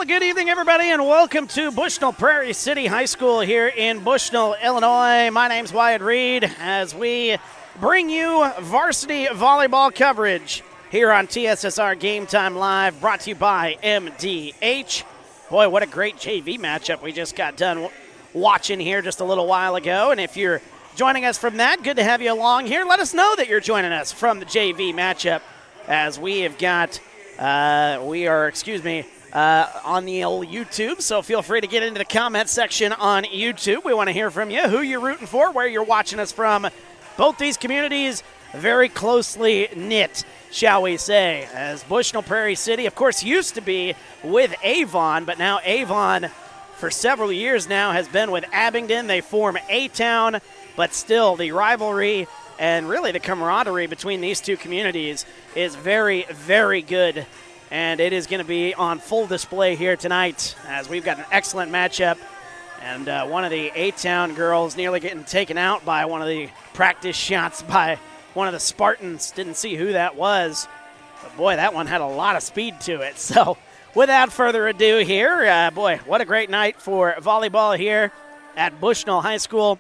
Well, good evening, everybody, and welcome to Bushnell-Prairie City High School here in Bushnell, Illinois. My name's Wyatt Reed as we bring you varsity volleyball coverage here on TSSR Game Time Live, brought to you by MDH. Boy, what a great JV matchup we just got done watching here just a little while ago. And if you're joining us from that, good to have you along here. Let us know that you're joining us from the JV matchup, as we have got, on the old YouTube, so feel free to get into the comment section on YouTube. We want to hear from you, who you're rooting for, where you're watching us from. Both these communities very closely knit, shall we say, as Bushnell-Prairie City, of course, used to be with Avon, but now Avon, for several years now, has been with Abingdon. They form A-Town, but still the rivalry and really the camaraderie between these two communities is very, very good. And it is going to be on full display here tonight, as we've got an excellent matchup. And one of the A-Town girls nearly getting taken out by one of the practice shots by one of the Spartans. Didn't see who that was. But, boy, that one had a lot of speed to it. So, without further ado here, boy, what a great night for volleyball here at Bushnell High School.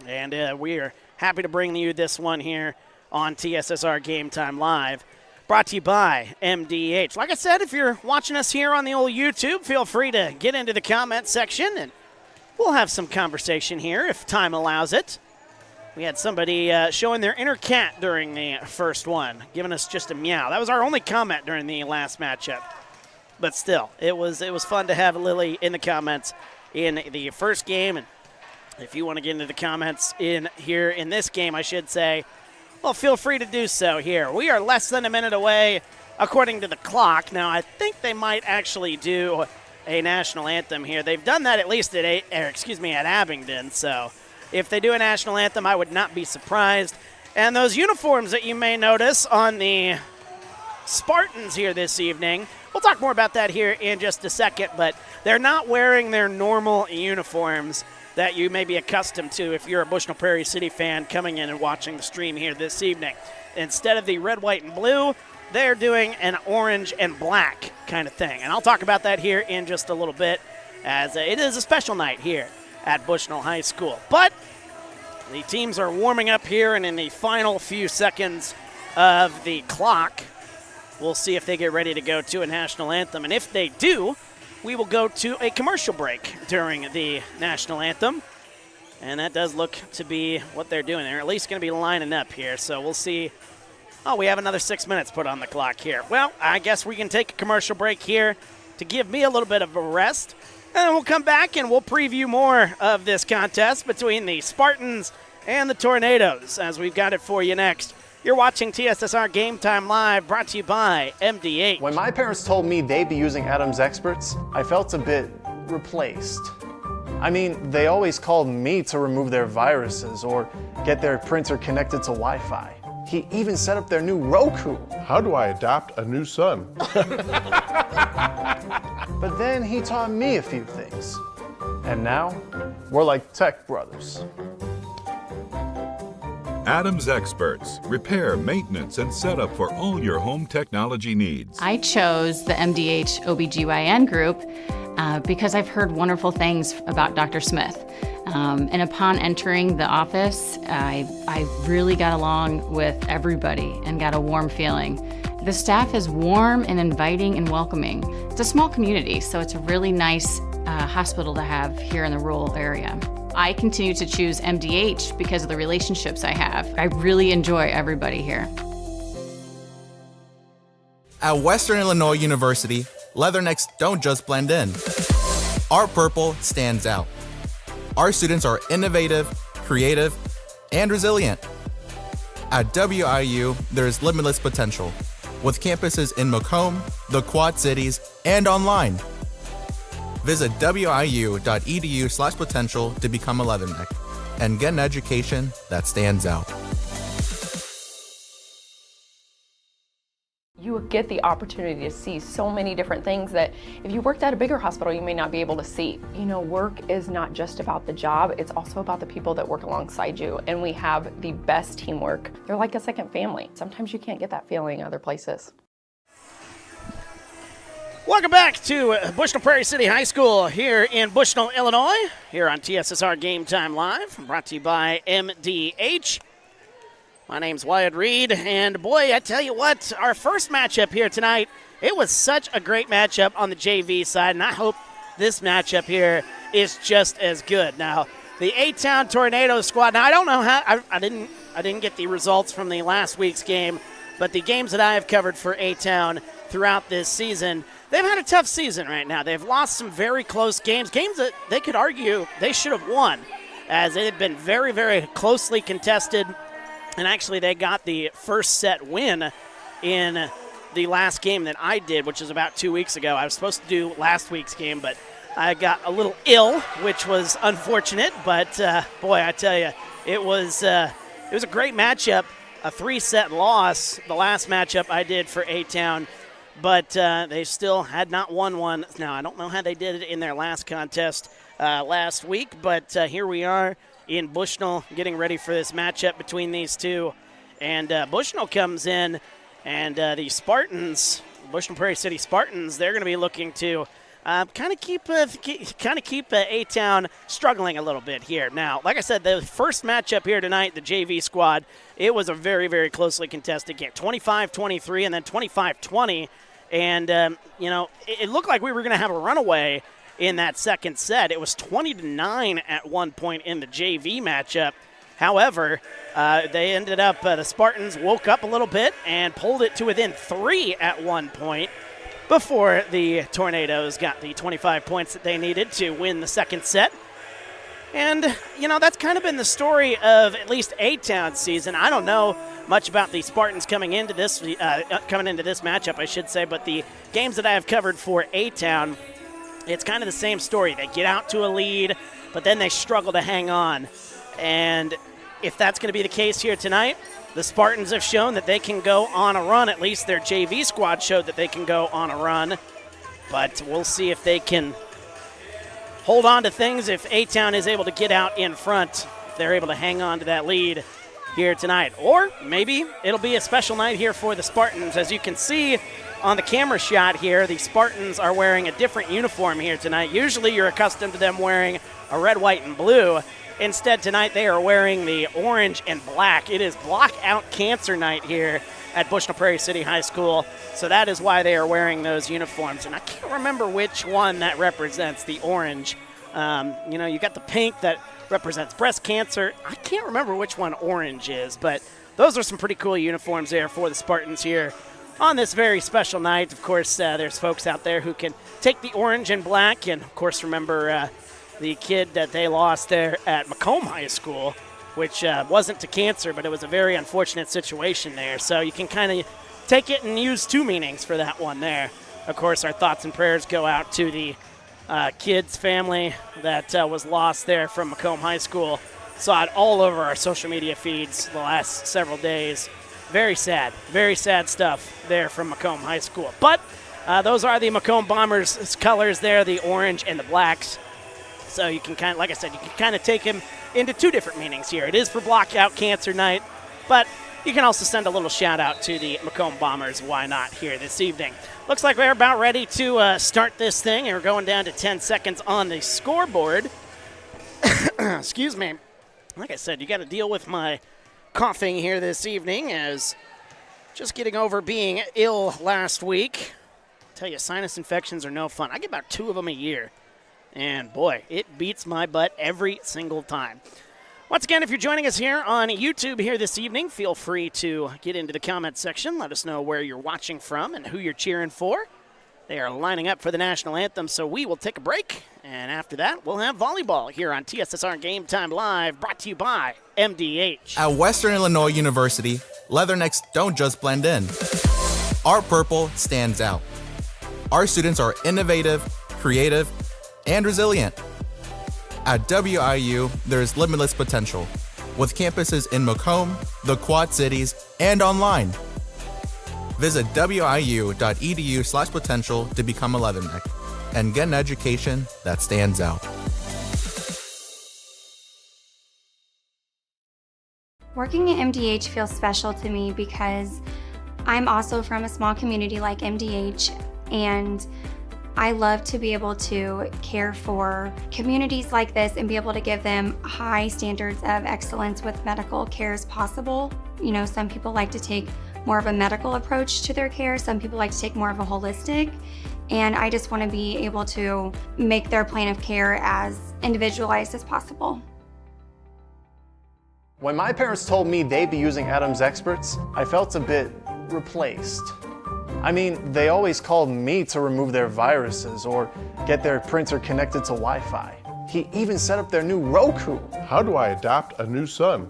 And we are happy to bring you this one here on TSSR Game Time Live. Brought to you by MDH. Like I said, if you're watching us here on the old YouTube, feel free to get into the comment section, and we'll have some conversation here if time allows it. We had somebody showing their inner cat during the first one, giving us just a meow. That was our only comment during the last matchup. But still, it was fun to have Lily in the comments in the first game. And if you want to get into the comments in here in this game, I should say, well, feel free to do so here. We are less than a minute away, according to the clock. Now, I think they might actually do a national anthem here. They've done that at least at Abingdon. So if they do a national anthem, I would not be surprised. And those uniforms that you may notice on the Spartans here this evening, we'll talk more about that here in just a second, but they're not wearing their normal uniforms that you may be accustomed to if you're a Bushnell-Prairie City fan coming in and watching the stream here this evening. Instead of the red, white, and blue, they're doing an orange and black kind of thing. And I'll talk about that here in just a little bit, as it is a special night here at Bushnell High School. But the teams are warming up here, and in the final few seconds of the clock, we'll see if they get ready to go to a national anthem. And if they do, we will go to a commercial break during the national anthem. And that does look to be what they're doing. They're at least going to be lining up here. So we'll see. Oh, we have another 6 minutes put on the clock here. Well, I guess we can take a commercial break here to give me a little bit of a rest. And then we'll come back and we'll preview more of this contest between the Spartans and the Tornadoes, as we've got it for you next. You're watching TSSR Game Time Live, brought to you by MDH. When my parents told me they'd be using Adams Experts, I felt a bit replaced. I mean, they always called me to remove their viruses or get their printer connected to Wi-Fi. He even set up their new Roku. How do I adopt a new son? But then he taught me a few things. And now, we're like tech brothers. Adams Experts, repair, maintenance, and setup for all your home technology needs. I chose the MDH OBGYN group because I've heard wonderful things about Dr. Smith. And upon entering the office, I really got along with everybody and got a warm feeling. The staff is warm and inviting and welcoming. It's a small community, so it's a really nice hospital to have here in the rural area. I continue to choose MDH because of the relationships I have. I really enjoy everybody here. At Western Illinois University, leathernecks don't just blend in. Our purple stands out. Our students are innovative, creative, and resilient. At WIU, there's limitless potential, with campuses in Macomb, the Quad Cities, and online. Visit wiu.edu/potential to become a leatherneck and get an education that stands out. You get the opportunity to see so many different things that if you worked at a bigger hospital, you may not be able to see. You know, work is not just about the job, it's also about the people that work alongside you. And we have the best teamwork. They're like a second family. Sometimes you can't get that feeling other places. Welcome back to Bushnell-Prairie City High School here in Bushnell, Illinois, here on TSSR Game Time Live, brought to you by MDH. My name's Wyatt Reed, and boy, I tell you what, our first matchup here tonight, it was such a great matchup on the JV side, and I hope this matchup here is just as good. Now, the A-Town Tornado squad, now I don't know how, I didn't get the results from the last week's game, but the games that I have covered for A-Town throughout this season, they've had a tough season right now. They've lost some very close games that they could argue they should have won, as it had been very, very closely contested. And actually, they got the first set win in the last game that I did, which was about 2 weeks ago. I was supposed to do last week's game, but I got a little ill, which was unfortunate. But, boy, I tell you, it was a great matchup, a 3-set loss, the last matchup I did for A-Town. But they still had not won one. Now, I don't know how they did it in their last contest last week, but here we are in Bushnell getting ready for this matchup between these two. And Bushnell comes in, and the Spartans, Bushnell-Prairie City Spartans, they're going to be looking to kind of keep A-Town struggling a little bit here. Now, like I said, the first matchup here tonight, the JV squad, it was a very, very closely contested game, 25-23 and then 25-20. And, it looked like we were going to have a runaway in that second set. It was 20-9 at one point in the JV matchup. However, they ended up, the Spartans woke up a little bit and pulled it to within 3 at one point before the Tornadoes got the 25 points that they needed to win the second set. And, that's kind of been the story of at least A-Town's season. I don't know much about the Spartans coming into this matchup, I should say, but the games that I have covered for A-Town, it's kind of the same story. They get out to a lead, but then they struggle to hang on. And if that's going to be the case here tonight, the Spartans have shown that they can go on a run. At least their JV squad showed that they can go on a run. But we'll see if they can hold on to things, if A-Town is able to get out in front, if they're able to hang on to that lead here tonight. Or maybe it'll be a special night here for the Spartans. As you can see on the camera shot here, the Spartans are wearing a different uniform here tonight. Usually you're accustomed to them wearing a red, white, and blue. Instead, tonight they are wearing the orange and black. It is Blackout Cancer Night here at Bushnell-Prairie City High School, so that is why they are wearing those uniforms. And I can't remember which one that represents the orange. You got the pink that represents breast cancer. I can't remember which one orange is, but those are some pretty cool uniforms there for the Spartans here on this very special night. Of course, there's folks out there who can take the orange and black, and of course remember the kid that they lost there at Macomb High School, which wasn't to cancer, but it was a very unfortunate situation there. So you can kind of take it and use two meanings for that one there. Of course, our thoughts and prayers go out to the kid's family that was lost there from Macomb High School. Saw it all over our social media feeds the last several days. Very sad stuff there from Macomb High School. But those are the Macomb Bombers' colors there, the orange and the blacks. So you can kind of, like I said, you can kind of take him into two different meanings here. It is for Blackout Cancer Night, but you can also send a little shout out to the Macomb Bombers. Why not here this evening? Looks like we're about ready to start this thing, and we're going down to 10 seconds on the scoreboard. Excuse me. Like I said, you got to deal with my coughing here this evening, as just getting over being ill last week. I tell you, sinus infections are no fun. I get about 2 of them a year. And boy, it beats my butt every single time. Once again, if you're joining us here on YouTube here this evening, feel free to get into the comment section. Let us know where you're watching from and who you're cheering for. They are lining up for the national anthem, so we will take a break. And after that, we'll have volleyball here on TSSR Game Time Live, brought to you by MDH. At Western Illinois University, leathernecks don't just blend in. Our purple stands out. Our students are innovative, creative, and resilient. At WIU, there's limitless potential, with campuses in Macomb, the Quad Cities, and online. Visit wiu.edu/potential to become a leatherneck and get an education that stands out. Working at MDH feels special to me because I'm also from a small community like MDH. And I love to be able to care for communities like this and be able to give them high standards of excellence with medical care as possible. You know, some people like to take more of a medical approach to their care. Some people like to take more of a holistic. And I just want to be able to make their plan of care as individualized as possible. When my parents told me they'd be using Adam's experts, I felt a bit replaced. I mean, they always called me to remove their viruses or get their printer connected to Wi-Fi. He even set up their new Roku. How do I adopt a new son?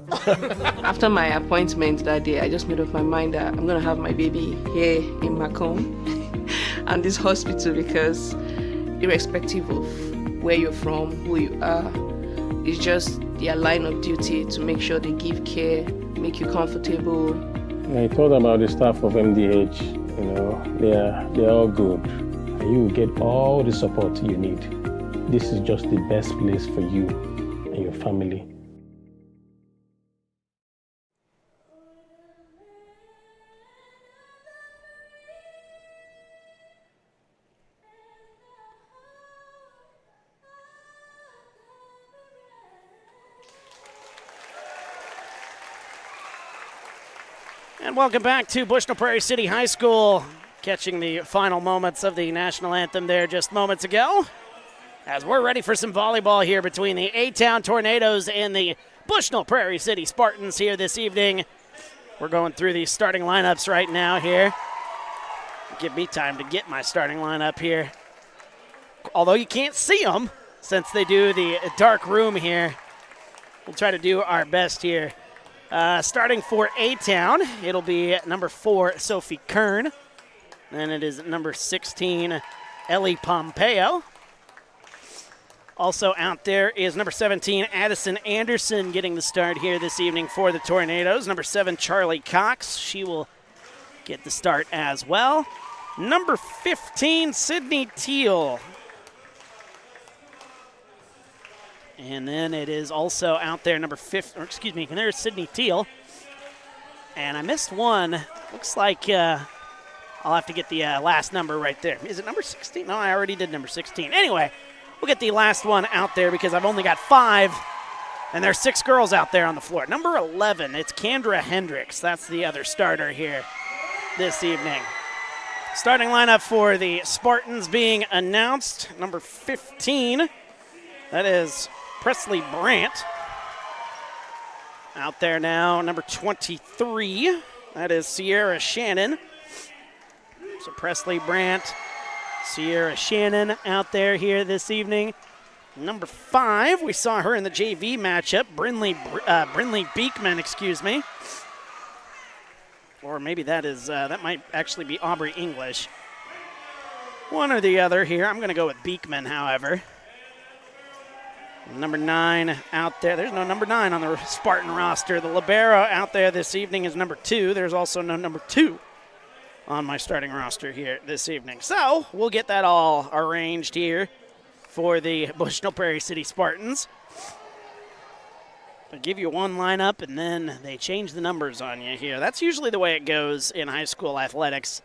After my appointment that day, I just made up my mind that I'm gonna have my baby here in Macomb and this hospital, because irrespective of where you're from, who you are, it's just their line of duty to make sure they give care, make you comfortable. I told them about the staff of MDH. You know, they're all good. You will get all the support you need. This is just the best place for you and your family. And welcome back to Bushnell-Prairie City High School. Catching the final moments of the national anthem there just moments ago, as we're ready for some volleyball here between the A-Town Tornadoes and the Bushnell-Prairie City Spartans here this evening. We're going through the starting lineups right now here. Give me time to get my starting lineup here. Although you can't see them since they do the dark room here. We'll try to do our best here. Starting for A-Town, it'll be number 4, Sophie Kern. Then it is number 16, Ellie Pompeo. Also out there is number 17, Addison Anderson, getting the start here this evening for the Tornadoes. Number 7, Charlie Cox. She will get the start as well. Number 15, Sydney Teal. And then it is also out there, number 5, or excuse me, there's Sydney Teal. And I missed one. Looks like I'll have to get the last number right there. Is it number 16? No, I already did number 16. Anyway, we'll get the last one out there because I've only got 5, and there's 6 girls out there on the floor. Number 11, it's Kendra Hendricks. That's the other starter here this evening. Starting lineup for the Spartans being announced. Number 15, that is Presley Brandt. Out there now, number 23, that is Sierra Shannon. So Presley Brandt, Sierra Shannon out there here this evening. Number 5, we saw her in the JV matchup, Brinley Beekman, excuse me. Or maybe that is, that might actually be Aubrey English. One or the other here. I'm going to go with Beekman, however. Number 9 out there. There's no number 9 on the Spartan roster. The libero out there this evening is number 2. There's also no number 2 on my starting roster here this evening. So we'll get that all arranged here for the Bushnell-Prairie City Spartans. I'll give you one lineup, and then they change the numbers on you here. That's usually the way it goes in high school athletics.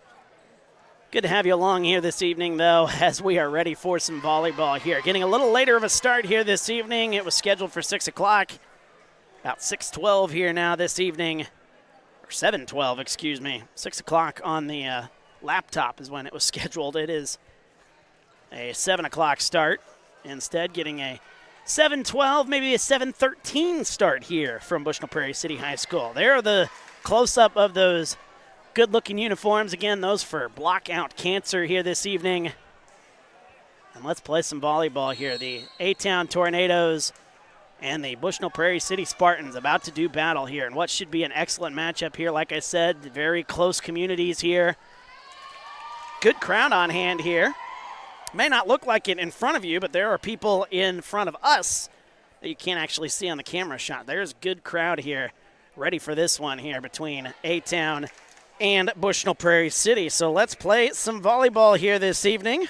Good to have you along here this evening, though, as we are ready for some volleyball here. Getting a little later of a start here this evening. It was scheduled for 6 o'clock. About 6:12 here now this evening. Or 7:12, excuse me. 6 o'clock on the laptop is when it was scheduled. It is a 7 o'clock start. Instead, getting a 7:12, maybe a 7:13 start here from Bushnell-Prairie City High School. There are the close-up of those good-looking uniforms. Again, those for Blockout Cancer here this evening. And let's play some volleyball here. The A-Town Tornadoes and the Bushnell-Prairie City Spartans about to do battle here. And what should be an excellent matchup here. Like I said, very close communities here. Good crowd on hand here. May not look like it in front of you, but there are people in front of us that you can't actually see on the camera shot. There's a good crowd here ready for this one here between A-Town and Bushnell-Prairie City. So let's play some volleyball here this evening.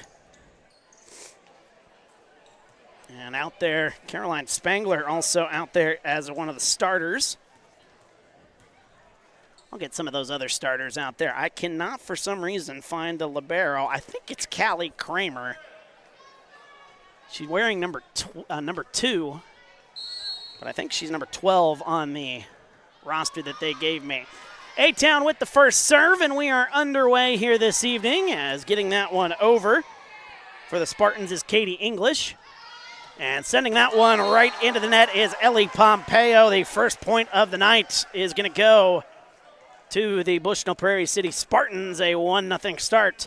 And out there, Caroline Spangler also out there as one of the starters. I'll get some of those other starters out there. I cannot, for some reason, find the libero. I think it's Callie Kramer. She's wearing number 2, but I think she's number 12 on the roster that they gave me. A-Town with the first serve, and we are underway here this evening as getting that one over for the Spartans is Katie English. And sending that one right into the net is Ellie Pompeo. The first point of the night is going to go to the Bushnell-Prairie City Spartans, a 1-0 start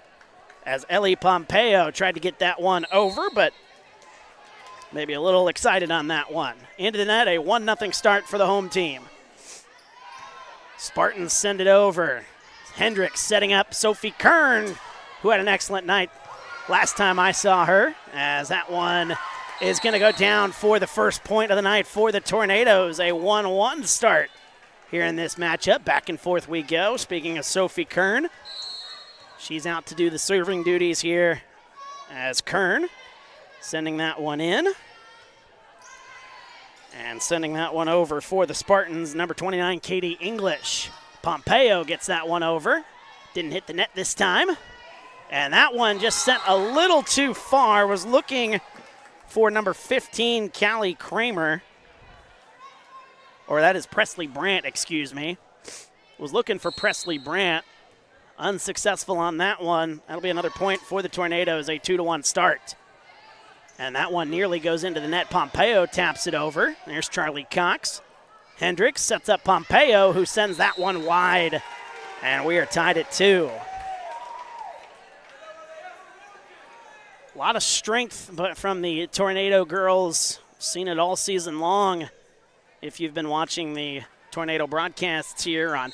as Ellie Pompeo tried to get that one over, but maybe a little excited on that one. Into the net, a 1-0 start for the home team. Spartans send it over. Hendricks setting up Sophie Kern, who had an excellent night last time I saw her, as that one is going to go down for the first point of the night for the Tornadoes. A 1-1 start here in this matchup. Back and forth we go. Speaking of Sophie Kern, she's out to do the serving duties here as Kern sending that one in. And sending that one over for the Spartans, number 29, Katie English. Pompeo gets that one over. Didn't hit the net this time. And that one just sent a little too far. Was looking for number 15, Callie Kramer. Or that is Presley Brandt, excuse me. Was looking for Presley Brandt. Unsuccessful on that one. That'll be another point for the Tornadoes, a 2-1 start. And that one nearly goes into the net. Pompeo taps it over. There's Charlie Cox. Hendricks sets up Pompeo, who sends that one wide. And we are tied at 2. A lot of strength but from the Tornado girls. Seen it all season long if you've been watching the Tornado broadcasts here on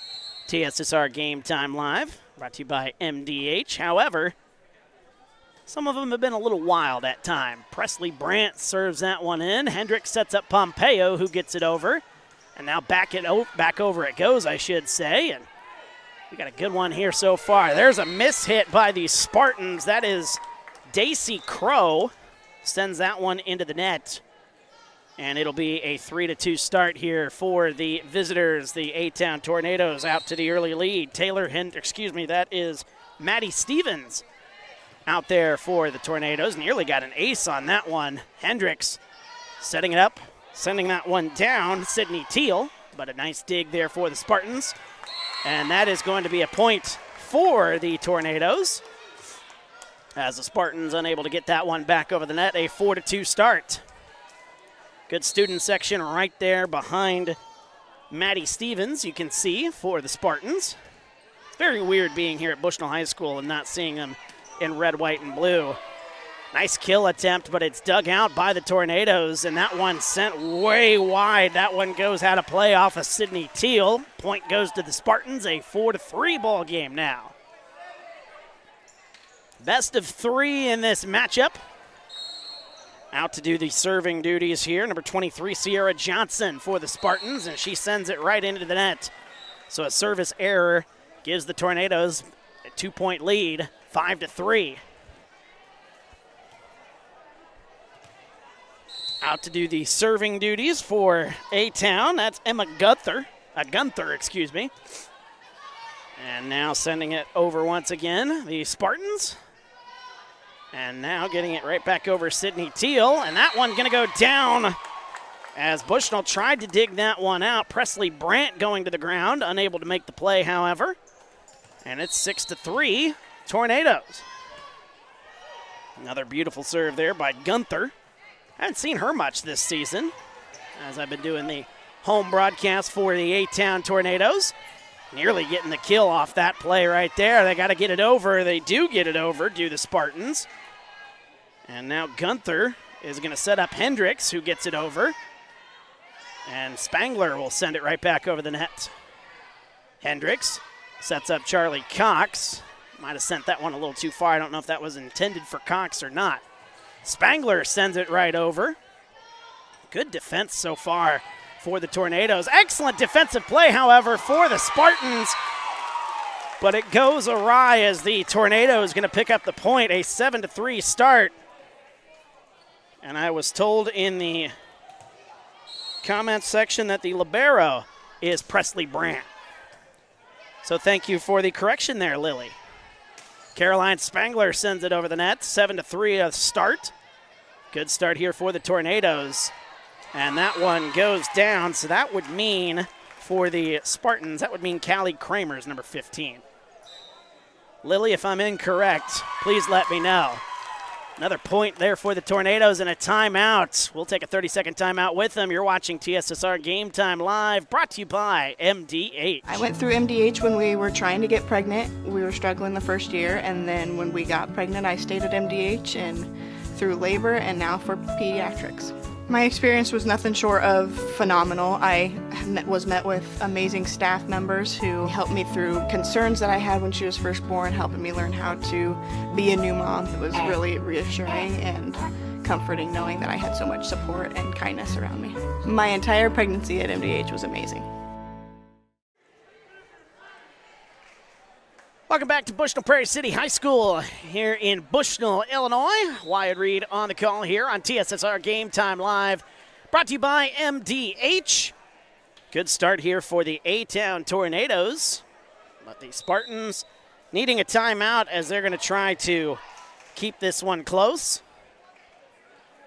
TSSR Game Time Live, brought to you by MDH. However, some of them have been a little wild at time. Presley Brandt serves that one in. Hendricks sets up Pompeo, who gets it over. And now back over it goes, I should say. And we got a good one here so far. There's a miss hit by the Spartans. That is Daisy Crow. Sends that one into the net. And it'll be a 3-2 start here for the visitors. The A-Town Tornadoes out to the early lead. That is Maddie Stevens out there for the Tornadoes. Nearly got an ace on that one. Hendricks setting it up, sending that one down. Sydney Teal, but a nice dig there for the Spartans. And that is going to be a point for the Tornadoes, as the Spartans unable to get that one back over the net. A 4-2 start. Good student section right there behind Maddie Stevens, you can see, for the Spartans. It's very weird being here at Bushnell High School and not seeing them in red, white, and blue. Nice kill attempt, but it's dug out by the Tornadoes, and that one sent way wide. That one goes out of play off of Sydney Teal. Point goes to the Spartans, a 4-3 ball game now. Best of 3 in this matchup. Out to do the serving duties here, number 23, Sierra Johnson for the Spartans, and she sends it right into the net. So a service error gives the Tornadoes a 2-point lead, 5-3. Out to do the serving duties for A-Town, that's Emma Gunther. And now sending it over once again, the Spartans. And now getting it right back over Sydney Teal. And that one going to go down as Bushnell tried to dig that one out. Presley Brandt going to the ground, unable to make the play, however. And it's 6-3, Tornadoes. Another beautiful serve there by Gunther. I haven't seen her much this season, as I've been doing the home broadcast for the A-Town Tornadoes. Nearly getting the kill off that play right there. They got to get it over. They do get it over, do the Spartans. And now Gunther is going to set up Hendricks, who gets it over. And Spangler will send it right back over the net. Hendricks sets up Charlie Cox. Might have sent that one a little too far. I don't know if that was intended for Cox or not. Spangler sends it right over. Good defense so far for the Tornadoes. Excellent defensive play, however, for the Spartans. But it goes awry as the Tornado is going to pick up the point, a 7-3 start. And I was told in the comments section that the libero is Presley Brandt. So thank you for the correction there, Lily. Caroline Spangler sends it over the net. 7-3 a start. Good start here for the Tornadoes. And that one goes down, so that would mean for the Spartans, that would mean Callie Kramer's number 15. Lily, if I'm incorrect, please let me know. Another point there for the Tornadoes and a timeout. We'll take a 30-second timeout with them. You're watching TSSR Game Time Live, brought to you by MDH. I went through MDH when we were trying to get pregnant. We were struggling the first year, and then when we got pregnant, I stayed at MDH and through labor and now for pediatrics. My experience was nothing short of phenomenal. I was met with amazing staff members who helped me through concerns that I had when she was first born, helping me learn how to be a new mom. It was really reassuring and comforting knowing that I had so much support and kindness around me. My entire pregnancy at MDH was amazing. Welcome back to Bushnell-Prairie City High School here in Bushnell, Illinois. Wyatt Reed on the call here on TSSR Game Time Live, brought to you by MDH. Good start here for the A-Town Tornadoes, but the Spartans needing a timeout as they're going to try to keep this one close.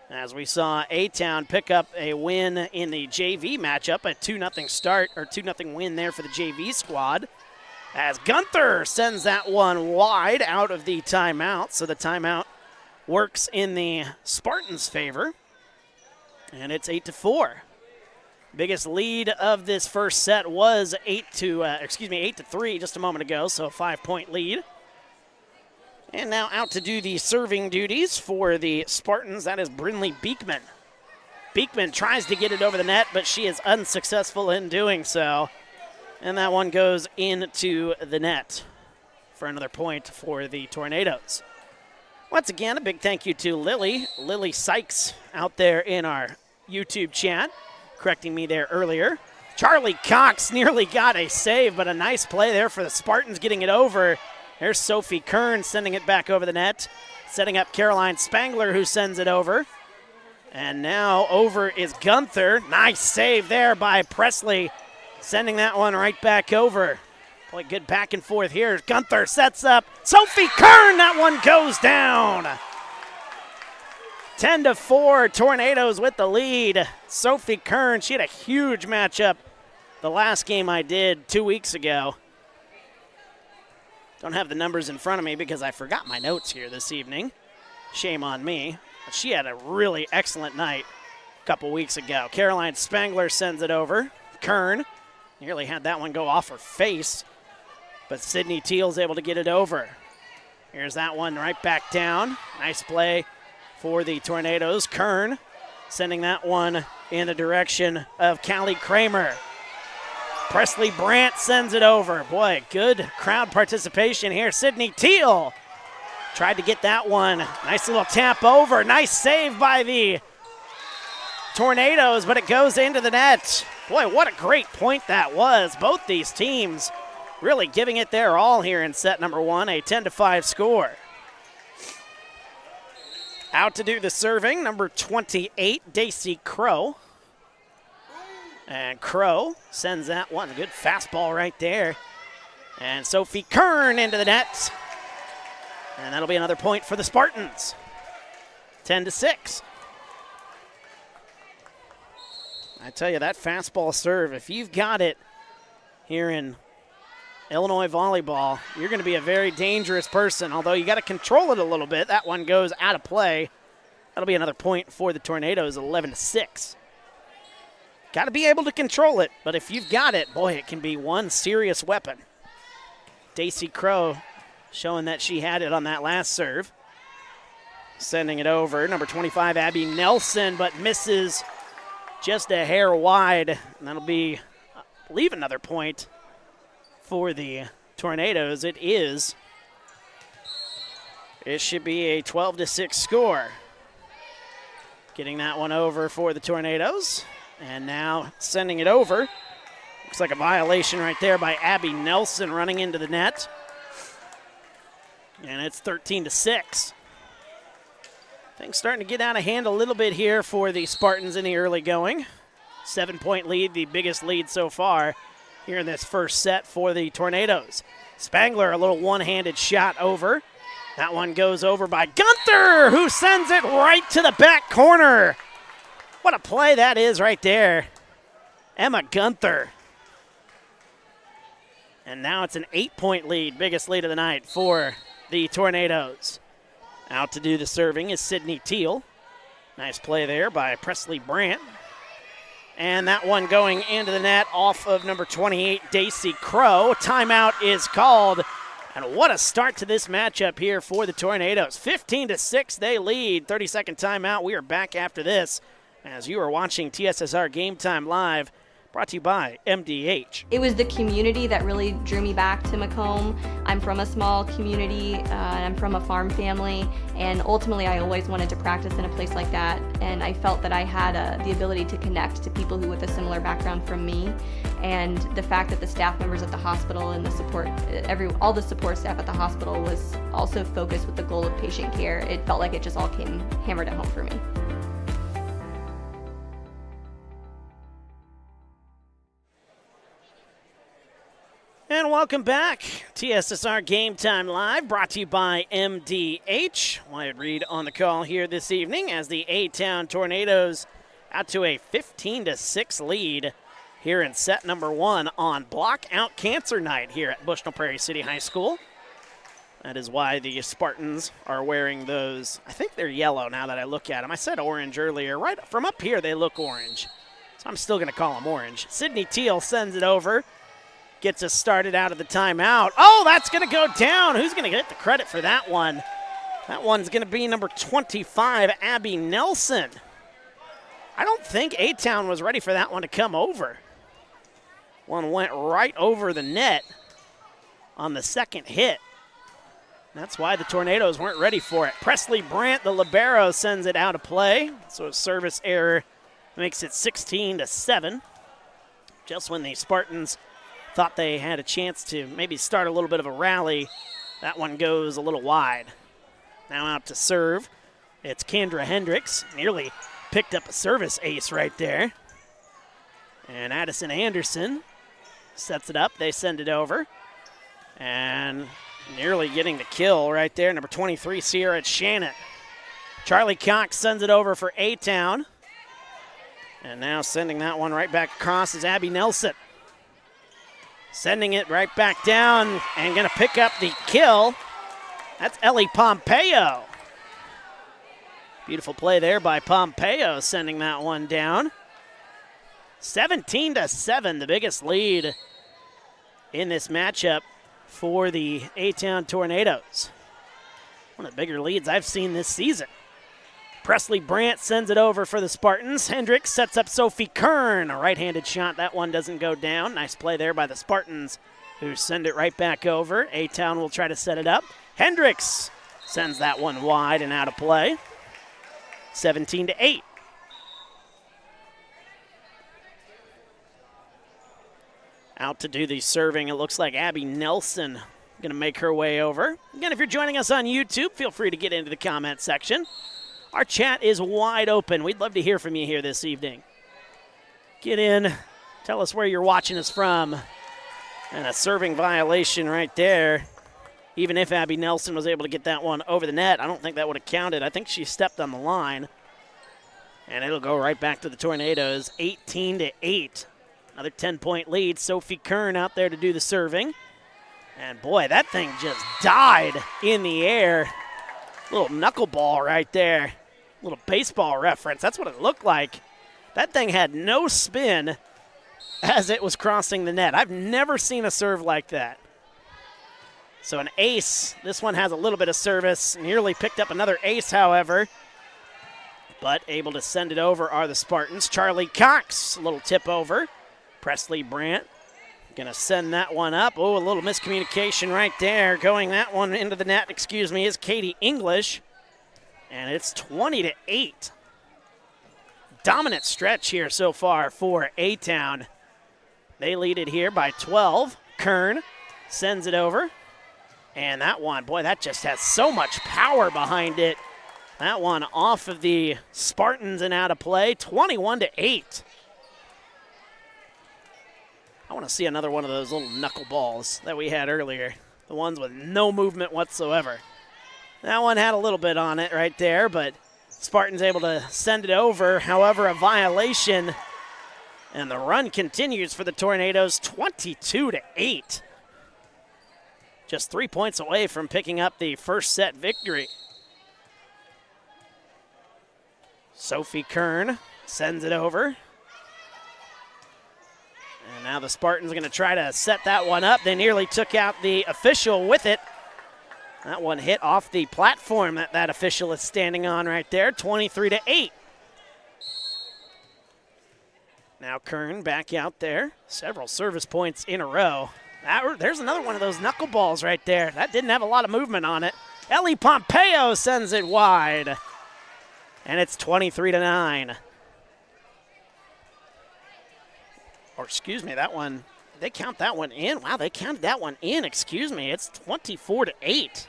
As we saw A-Town pick up a win in the JV matchup, a 2-0 start, or 2-0 win there for the JV squad. As Gunther sends that one wide out of the timeout. So the timeout works in the Spartans' favor. And it's 8-4. Biggest lead of this first set was 8-3 just a moment ago, so a 5-point lead. And now out to do the serving duties for the Spartans. That is Brinley Beekman. Beekman tries to get it over the net, but she is unsuccessful in doing so. And that one goes into the net for another point for the Tornadoes. Once again, a big thank you to Lily Sykes out there in our YouTube chat, correcting me there earlier. Charlie Cox nearly got a save, but a nice play there for the Spartans getting it over. There's Sophie Kern sending it back over the net, setting up Caroline Spangler, who sends it over. And now over is Gunther. Nice save there by Presley, sending that one right back over. Boy, good back and forth here. Gunther sets up Sophie Kern. That one goes down. 10-4, Tornadoes with the lead. Sophie Kern, she had a huge matchup the last game I did 2 weeks ago. Don't have the numbers in front of me because I forgot my notes here this evening. Shame on me. But she had a really excellent night a couple weeks ago. Caroline Spangler sends it over. Kern nearly had that one go off her face, but Sydney Teal's able to get it over. Here's that one right back down. Nice play for the Tornadoes. Kern sending that one in the direction of Callie Kramer. Presley Brandt sends it over. Boy, good crowd participation here. Sydney Teal tried to get that one. Nice little tap over. Nice save by the Tornadoes, but it goes into the net. Boy, what a great point that was. Both these teams really giving it their all here in set number one, a 10-5 score. Out to do the serving, number 28, Daisy Crow. And Crow sends that one. Good fastball right there. And Sophie Kern into the net. And that'll be another point for the Spartans. 10-6. I tell you, that fastball serve, if you've got it here in Illinois volleyball, you're going to be a very dangerous person, although you got to control it a little bit. That one goes out of play. That'll be another point for the Tornadoes, 11-6. Got to be able to control it, but if you've got it, boy, it can be one serious weapon. Daisy Crow showing that she had it on that last serve. Sending it over, number 25, Abby Nelson, but misses just a hair wide, and that'll be, I believe, another point for the Tornadoes. It should be a 12-6 score. Getting that one over for the Tornadoes, and now sending it over. Looks like a violation right there by Abby Nelson running into the net. And it's 13-6. Things starting to get out of hand a little bit here for the Spartans in the early going. 7-point lead, the biggest lead so far here in this first set for the Tornadoes. Spangler, a little one-handed shot over. That one goes over by Gunther, who sends it right to the back corner. What a play that is right there. Emma Gunther. And now it's an 8-point lead, biggest lead of the night for the Tornadoes. Out to do the serving is Sydney Teal. Nice play there by Presley Brandt. And that one going into the net off of number 28, Daisy Crow. Timeout is called. And what a start to this matchup here for the Tornadoes. 15-6, they lead. 30-second timeout. We are back after this as you are watching TSSR Game Time Live, brought to you by MDH. It was the community that really drew me back to Macomb. I'm from a small community, and I'm from a farm family, and ultimately I always wanted to practice in a place like that, and I felt that I had the ability to connect to people who with a similar background from me, and the fact that the staff members at the hospital and the support, all the support staff at the hospital was also focused with the goal of patient care. It felt like it just all came hammered at home for me. And welcome back. TSSR Game Time Live, brought to you by MDH. Wyatt Reed on the call here this evening as the A-Town Tornadoes out to a 15-6 lead here in set number 1 on Block Out Cancer Night here at Bushnell-Prairie City High School. That is why the Spartans are wearing those. I think they're yellow now that I look at them. I said orange earlier. Right from up here, they look orange. So I'm still going to call them orange. Sydney Teal sends it over. Gets us started out of the timeout. Oh, that's going to go down. Who's going to get the credit for that one? That one's going to be number 25, Abby Nelson. I don't think A-Town was ready for that one to come over. One went right over the net on the second hit. That's why the Tornadoes weren't ready for it. Presley Brandt, the libero, sends it out of play. So a service error makes it 16-7. Just when the Spartans thought they had a chance to maybe start a little bit of a rally, that one goes a little wide. Now out to serve, it's Kendra Hendricks. Nearly picked up a service ace right there. And Addison Anderson sets it up. They send it over. And nearly getting the kill right there, number 23, Sierra Shannon. Charlie Cox sends it over for A-Town. And now sending that one right back across is Abby Nelson. Sending it right back down and going to pick up the kill. That's Ellie Pompeo. Beautiful play there by Pompeo, sending that one down. 17-7, the biggest lead in this matchup for the A-Town Tornadoes. One of the bigger leads I've seen this season. Presley Brandt sends it over for the Spartans. Hendricks sets up Sophie Kern. A right-handed shot. That one doesn't go down. Nice play there by the Spartans, who send it right back over. A-Town will try to set it up. Hendricks sends that one wide and out of play. 17-8. Out to do the serving. It looks like Abby Nelson going to make her way over. Again, if you're joining us on YouTube, feel free to get into the comment section. Our chat is wide open. We'd love to hear from you here this evening. Get in. Tell us where you're watching us from. And a serving violation right there. Even if Abby Nelson was able to get that one over the net, I don't think that would have counted. I think she stepped on the line. And it'll go right back to the Tornadoes, 18-8. Another 10-point lead. Sophie Kern out there to do the serving. And boy, that thing just died in the air. Little knuckleball right there. Little baseball reference. That's what it looked like. That thing had no spin as it was crossing the net. I've never seen a serve like that. So an ace. This one has a little bit of service. Nearly picked up another ace, however. But able to send it over are the Spartans. Charlie Cox, a little tip over. Presley Brandt gonna send that one up. Oh, a little miscommunication right there. Going that one into the net, is Katie English. And it's 20-8. Dominant stretch here so far for A-Town. They lead it here by 12. Kern sends it over. And that one, boy, that just has so much power behind it. That one off of the Spartans and out of play, 21-8. I want want to see another one of those little knuckleballs that we had earlier, the ones with no movement whatsoever. That one had a little bit on it right there, but Spartans able to send it over. However, a violation, and the run continues for the Tornadoes, 22-8. Just 3 points away from picking up the first set victory. Sophie Kern sends it over. And now the Spartans are going to try to set that one up. They nearly took out the official with it. That one hit off the platform that official is standing on right there, 23-8. Now Kern back out there. Several service points in a row. There's another one of those knuckleballs right there. That didn't have a lot of movement on it. Ellie Pompeo sends it wide. And it's 23-9. Or excuse me, that one, they count that one in. Wow, they counted that one in. Excuse me, it's 24-8.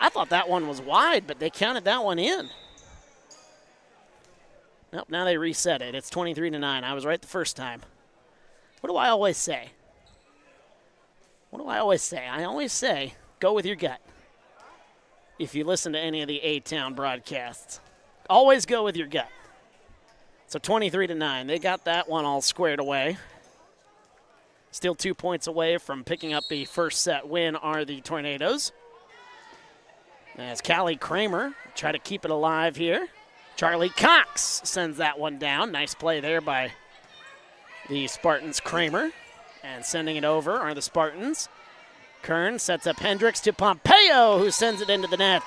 I thought that one was wide, but they counted that one in. Nope, now they reset it. It's 23-9. I was right the first time. What do I always say? What do I always say? I always say, go with your gut. If you listen to any of the A-Town broadcasts, always go with your gut. So 23-9, they got that one all squared away. Still 2 points away from picking up the first set win are the Tornadoes. As Callie Kramer try to keep it alive here. Charlie Cox sends that one down. Nice play there by the Spartans' Kramer. And sending it over are the Spartans. Kern sets up Hendricks to Pompeo, who sends it into the net.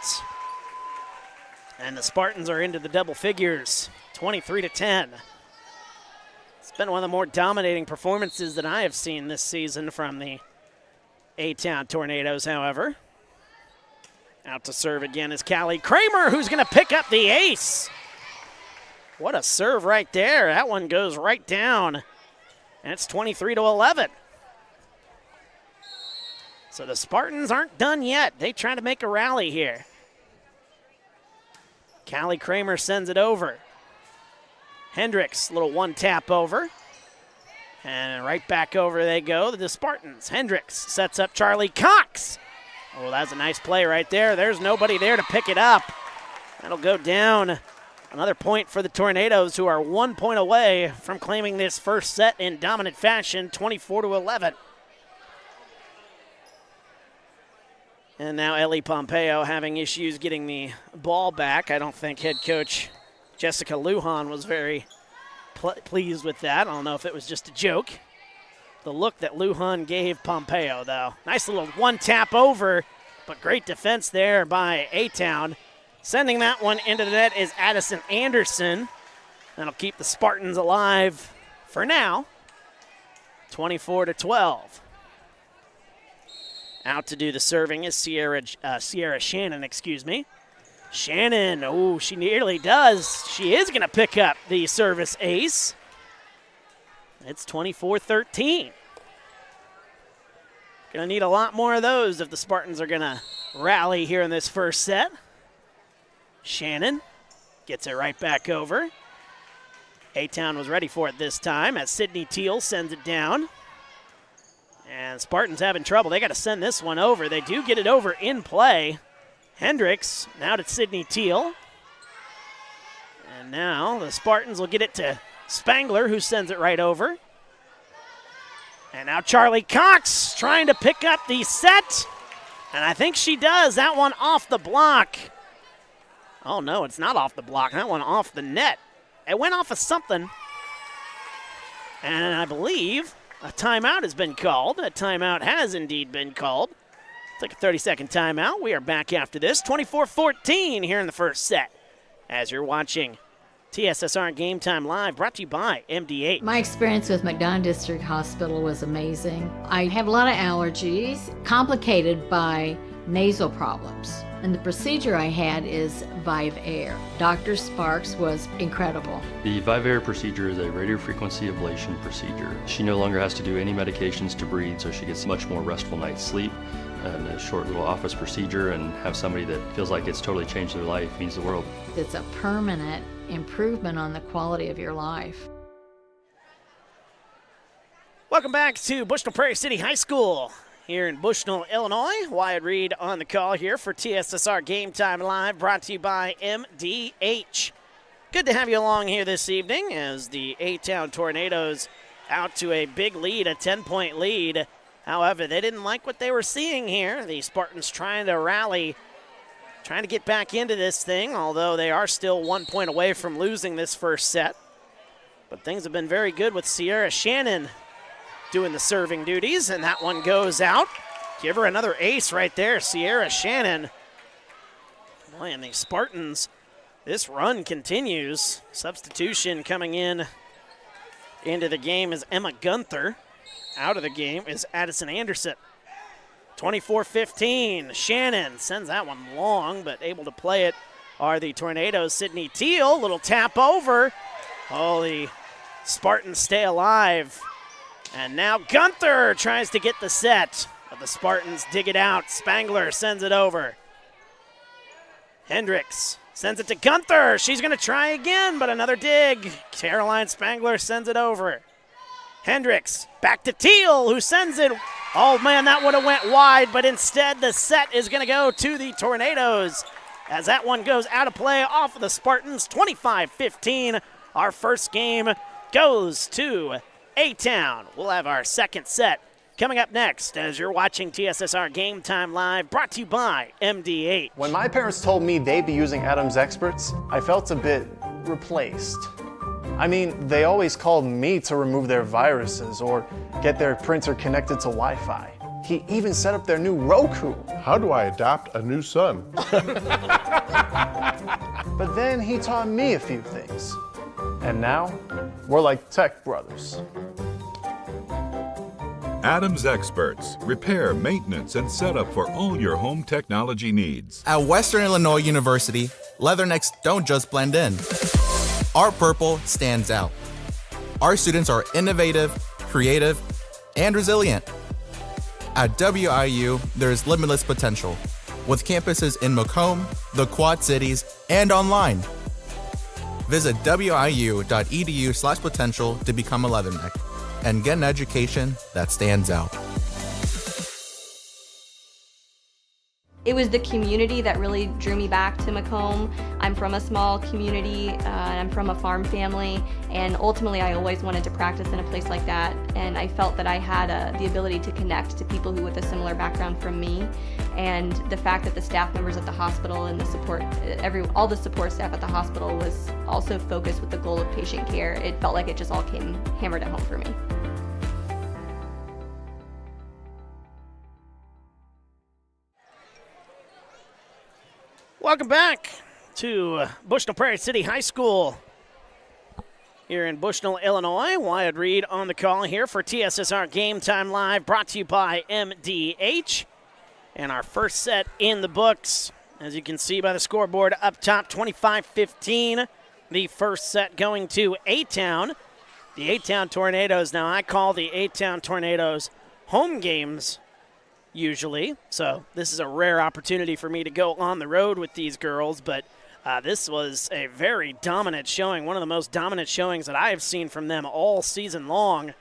And the Spartans are into the double figures, 23-10. It's been one of the more dominating performances that I have seen this season from the A-Town Tornadoes, however. Out to serve again is Callie Kramer, who's going to pick up the ace. What a serve right there. That one goes right down. And it's 23-11. So the Spartans aren't done yet. They try to make a rally here. Callie Kramer sends it over. Hendricks, little one tap over. And right back over they go, the Spartans. Hendricks sets up Charlie Cox. Oh, that's a nice play right there. There's nobody there to pick it up. That'll go down. Another point for the Tornadoes, who are 1 point away from claiming this first set in dominant fashion, 24-11. And now Ellie Pompeo having issues getting the ball back. I don't think head coach Jessica Lujan was very pleased with that. I don't know if it was just a joke. The look that Lujan gave Pompeo, though. Nice little one tap over, but great defense there by A-Town. Sending that one into the net is Addison Anderson. That'll keep the Spartans alive for now, 24-12. Out to do the serving is Sierra Shannon, Shannon, oh, she nearly does. She is going to pick up the service ace. It's 24-13. Going to need a lot more of those if the Spartans are going to rally here in this first set. Shannon gets it right back over. A-Town was ready for it this time as Sydney Teal sends it down. And Spartans having trouble. They got to send this one over. They do get it over in play. Hendricks now to Sydney Teal. And now the Spartans will get it to Spangler, who sends it right over. And now Charlie Cox trying to pick up the set. And I think she does. That one off the block. Oh, no, it's not off the block. That one off the net. It went off of something. And I believe a timeout has been called. A timeout has indeed been called. It's like a 30-second timeout. We are back after this. 24-14 here in the first set. As you're watching TSSR Game Time Live, brought to you by MD8. My experience with McDonough District Hospital was amazing. I have a lot of allergies, complicated by nasal problems. And the procedure I had is Vive Air. Dr. Sparks was incredible. The Vive Air procedure is a radiofrequency ablation procedure. She no longer has to do any medications to breathe, so she gets much more restful night's sleep. And a short little office procedure, and have somebody that feels like it's totally changed their life means the world. It's a permanent improvement on the quality of your life. Welcome Welcome back to Bushnell-Prairie City High School here in Bushnell, Illinois. Wyatt Reed on the call here for TSSR Game Time Live, brought to you by MDH. Good to have you along here this evening as the A-Town Tornadoes out to a big lead, a 10-point lead. However, they didn't like what they were seeing here. The Spartans trying to rally, trying to get back into this thing, although they are still 1 point away from losing this first set. But things have been very good with Sierra Shannon doing the serving duties, and that one goes out. Give her another ace right there, Sierra Shannon. Boy, and the Spartans, this run continues. Substitution coming in into the game is Emma Gunther. Out of the game is Addison Anderson. 24-15, Shannon sends that one long, but able to play it are the Tornadoes. Sydney Teal, little tap over. Oh, the Spartans stay alive. And now Gunther tries to get the set, but the Spartans dig it out. Spangler sends it over. Hendricks sends it to Gunther. She's going to try again, but another dig. Caroline Spangler sends it over. Hendricks back to Teal, who sends it. Oh, man, that would have went wide, but instead the set is going to go to the Tornadoes as that one goes out of play off of the Spartans. 25-15. Our first game goes to A-Town. We'll have our second set coming up next as you're watching TSSR Game Time Live, brought to you by MD8. When my parents told me they'd be using Adams Experts, I felt a bit replaced. I mean, they always called me to remove their viruses or get their printer connected to Wi-Fi. He even set up their new Roku. How do I adopt a new son? But then he taught me a few things. And now, we're like tech brothers. Adams Experts. Repair, maintenance, and setup for all your home technology needs. At Western Illinois University, leathernecks don't just blend in. Our purple stands out. Our students are innovative, creative, and resilient. At WIU, there is limitless potential, with campuses in Macomb, the Quad Cities, and online. Visit wiu.edu/potential to become a leatherneck and get an education that stands out. It was the community that really drew me back to Macomb. I'm from a small community, and I'm from a farm family, and ultimately I always wanted to practice in a place like that, and I felt that I had the ability to connect to people who with a similar background from me, and the fact that the staff members at the hospital and the support, all the support staff at the hospital was also focused with the goal of patient care. It felt like it just all came hammered at home for me. Welcome back to Bushnell-Prairie City High School here in Bushnell, Illinois. Wyatt Reed on the call here for TSSR Game Time Live, brought to you by MDH. And our first set in the books, as you can see by the scoreboard up top, 25-15. The first set going to A-Town. The A-Town Tornadoes. Now, I call the A-Town Tornadoes home games usually, so this is a rare opportunity for me to go on the road with these girls, but this was a very dominant showing, one of the most dominant showings that I have seen from them all season long,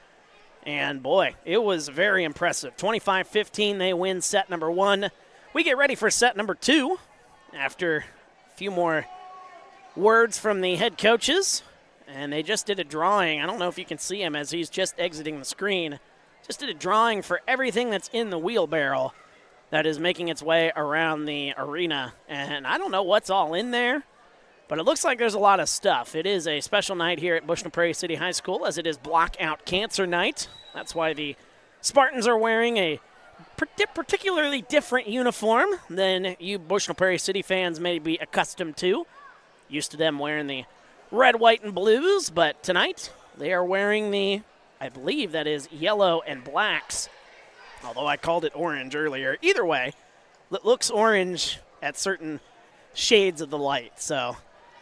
and boy, it was very impressive. 25-15, they win set number one. We get ready for set number two after a few more words from the head coaches, and they just did a drawing. I don't know if you can see him as he's just exiting the screen. Just did a drawing for everything that's in the wheelbarrow that is making its way around the arena. And I don't know what's all in there, but it looks like there's a lot of stuff. It is a special night here at Bushnell-Prairie City High School, as it is Blockout Cancer Night. That's why the Spartans are wearing a particularly different uniform than you Bushnell-Prairie City fans may be accustomed to. Used to them wearing the red, white, and blues, but tonight they are wearing the, I believe that is yellow and blacks, although I called it orange earlier. Either way, it looks orange at certain shades of the light, so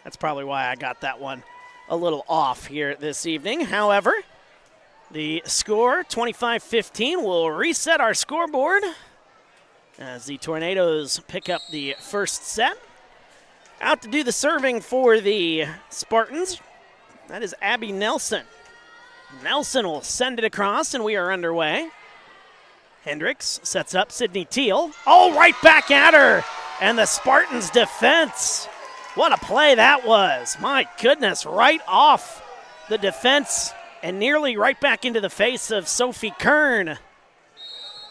that's probably why I got that one a little off here this evening. However, the score, 25-15, will reset our scoreboard as the Tornadoes pick up the first set. Out to do the serving for the Spartans, that is Abby Nelson. Nelson will send it across, and we are underway. Hendricks sets up Sydney Teal. Oh, right back at her. And the Spartans defense. What a play that was. My goodness, right off the defense and nearly right back into the face of Sophie Kern.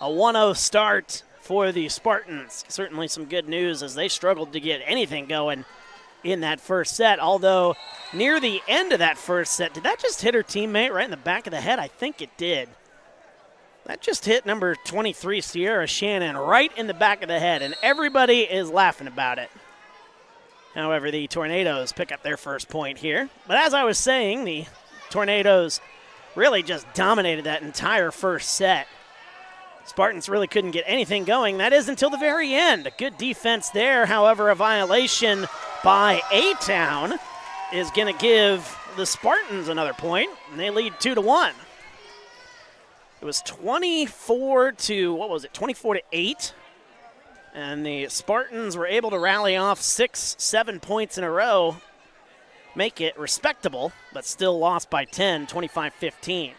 A 1-0 start for the Spartans. Certainly some good news as they struggled to get anything going in that first set, although near the end of that first set, did that just hit her teammate right in the back of the head? I think it did. That just hit number 23, Sierra Shannon, right in the back of the head, and everybody is laughing about it. However, the Tornadoes pick up their first point here. But as I was saying, the Tornadoes really just dominated that entire first set. Spartans really couldn't get anything going. That is until the very end. A good defense there. However, a violation by A-Town is going to give the Spartans another point, and they lead 2-1. It was 24 to 8. And the Spartans were able to rally off 6-7 points in a row, make it respectable, but still lost by 10, 25-15.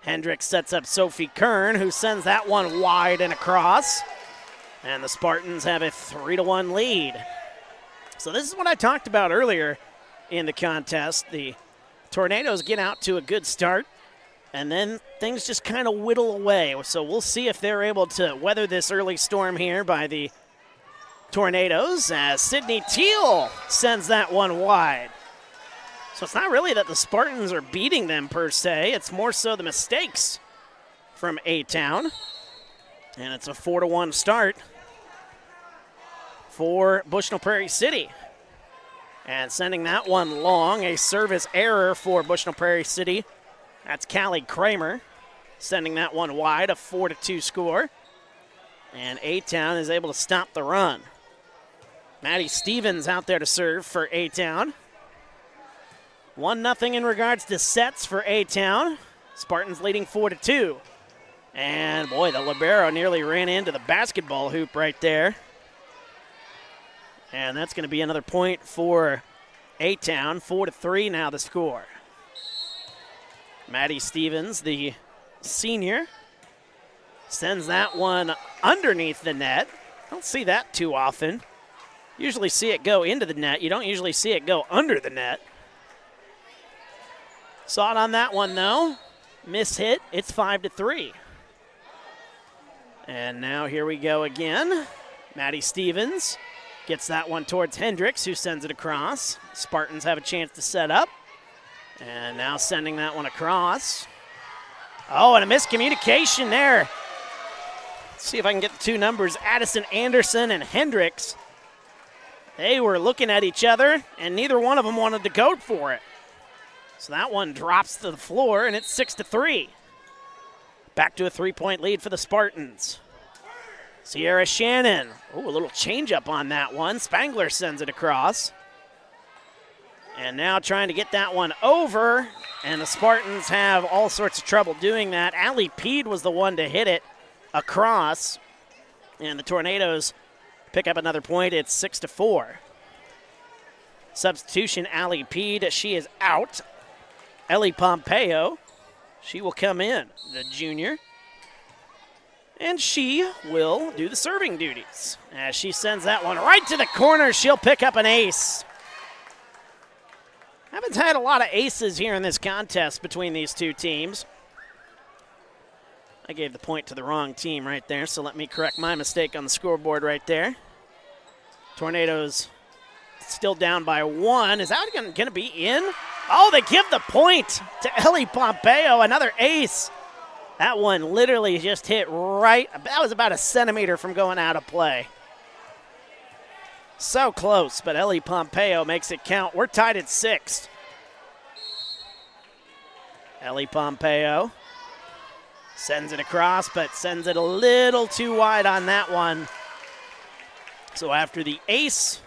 Hendricks sets up Sophie Kern, who sends that one wide and across. And the Spartans have a 3-1 lead. So this is what I talked about earlier in the contest. The Tornadoes get out to a good start, and then things just kind of whittle away. So we'll see if they're able to weather this early storm here by the Tornadoes as Sydney Teal sends that one wide. So it's not really that the Spartans are beating them per se. It's more so the mistakes from A-Town. And it's a 4-1 start for Bushnell-Prairie City. And sending that one long, a service error for Bushnell-Prairie City. That's Callie Kramer sending that one wide, a 4-2 score. And A-Town is able to stop the run. Maddie Stevens out there to serve for A-Town. 1-0 in regards to sets for A-Town. Spartans leading 4-2. And boy, the libero nearly ran into the basketball hoop right there. And that's going to be another point for A-Town. 4-3 now the score. Maddie Stevens, the senior, sends that one underneath the net. Don't see that too often. Usually see it go into the net. You don't usually see it go under the net. Saw it on that one, though. Miss hit. It's 5-3. And now here we go again. Maddie Stevens gets that one towards Hendricks, who sends it across. Spartans have a chance to set up. And now sending that one across. Oh, and a miscommunication there. Let's see if I can get the two numbers. Addison Anderson and Hendricks. They were looking at each other, and neither one of them wanted to go for it. So that one drops to the floor, and it's 6-3. Back to a 3-point lead for the Spartans. Sierra Shannon. Oh, a little changeup on that one. Spangler sends it across. And now trying to get that one over, and the Spartans have all sorts of trouble doing that. Allie Peed was the one to hit it across, and the Tornadoes pick up another point. It's 6-4. Substitution, Allie Peed, she is out. Ellie Pompeo, she will come in, the junior. And she will do the serving duties. As she sends that one right to the corner, she'll pick up an ace. Haven't had a lot of aces here in this contest between these two teams. I gave the point to the wrong team right there, so let me correct my mistake on the scoreboard right there. Tornadoes still down by 1. Is that going to be in? Oh, they give the point to Ellie Pompeo, another ace. That one literally just hit right. That was about a centimeter from going out of play. So close, but Ellie Pompeo makes it count. We're tied at 6. Ellie Pompeo sends it across, but sends it a little too wide on that one. So after the ace,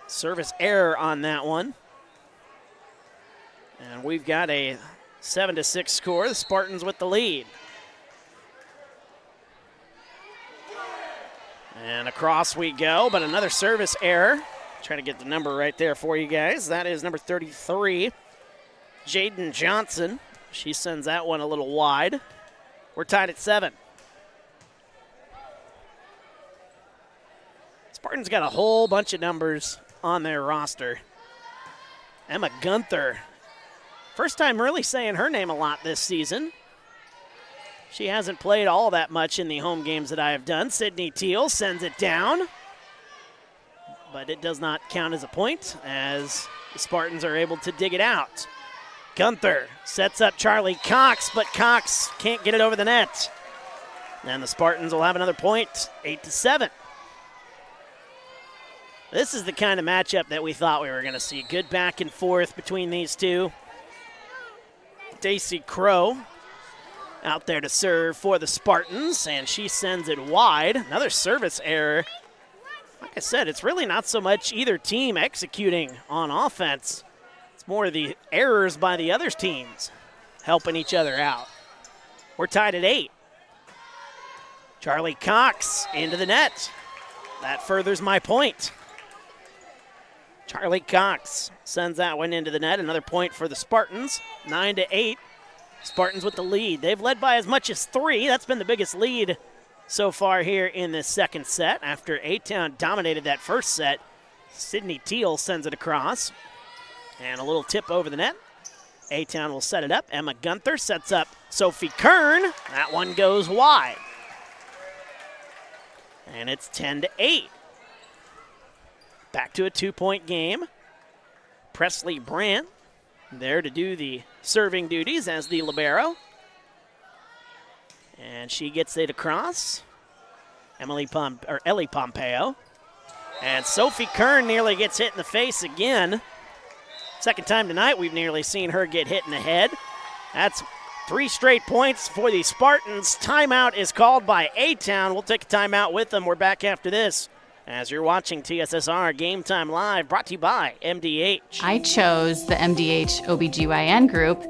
service error on that one. And we've got a 7-6 score. The Spartans with the lead. And across we go, but another service error. Try to get the number right there for you guys. That is number 33. Jaden Johnson. She sends that one a little wide. We're tied at 7. Spartans got a whole bunch of numbers on their roster. Emma Gunther. First time really saying her name a lot this season. She hasn't played all that much in the home games that I have done. Sydney Teal sends it down, but it does not count as a point as the Spartans are able to dig it out. Gunther sets up Charlie Cox, but Cox can't get it over the net. And the Spartans will have another point, 8-7. This is the kind of matchup that we thought we were going to see. Good back and forth between these two. Daisy Crow out there to serve for the Spartans, and she sends it wide. Another service error. Like I said, it's really not so much either team executing on offense. It's more the errors by the other teams helping each other out. We're tied at 8. Charlie Cox into the net. That furthers my point. Charlie Cox sends that one into the net. Another point for the Spartans, 9-8. Spartans with the lead. They've led by as much as 3. That's been the biggest lead so far here in this second set. After A-Town dominated that first set, Sydney Teal sends it across. And a little tip over the net. A-Town will set it up. Emma Gunther sets up Sophie Kern. That one goes wide. And it's 10-8. Back to a 2-point game. Presley Brandt there to do the serving duties as the libero. And she gets it across. Ellie Pompeo. And Sophie Kern nearly gets hit in the face again. Second time tonight we've nearly seen her get hit in the head. That's 3 straight points for the Spartans. Timeout is called by A-Town. We'll take a timeout with them. We're back after this as you're watching TSSR Game Time Live, brought to you by MDH. I chose the MDH OBGYN group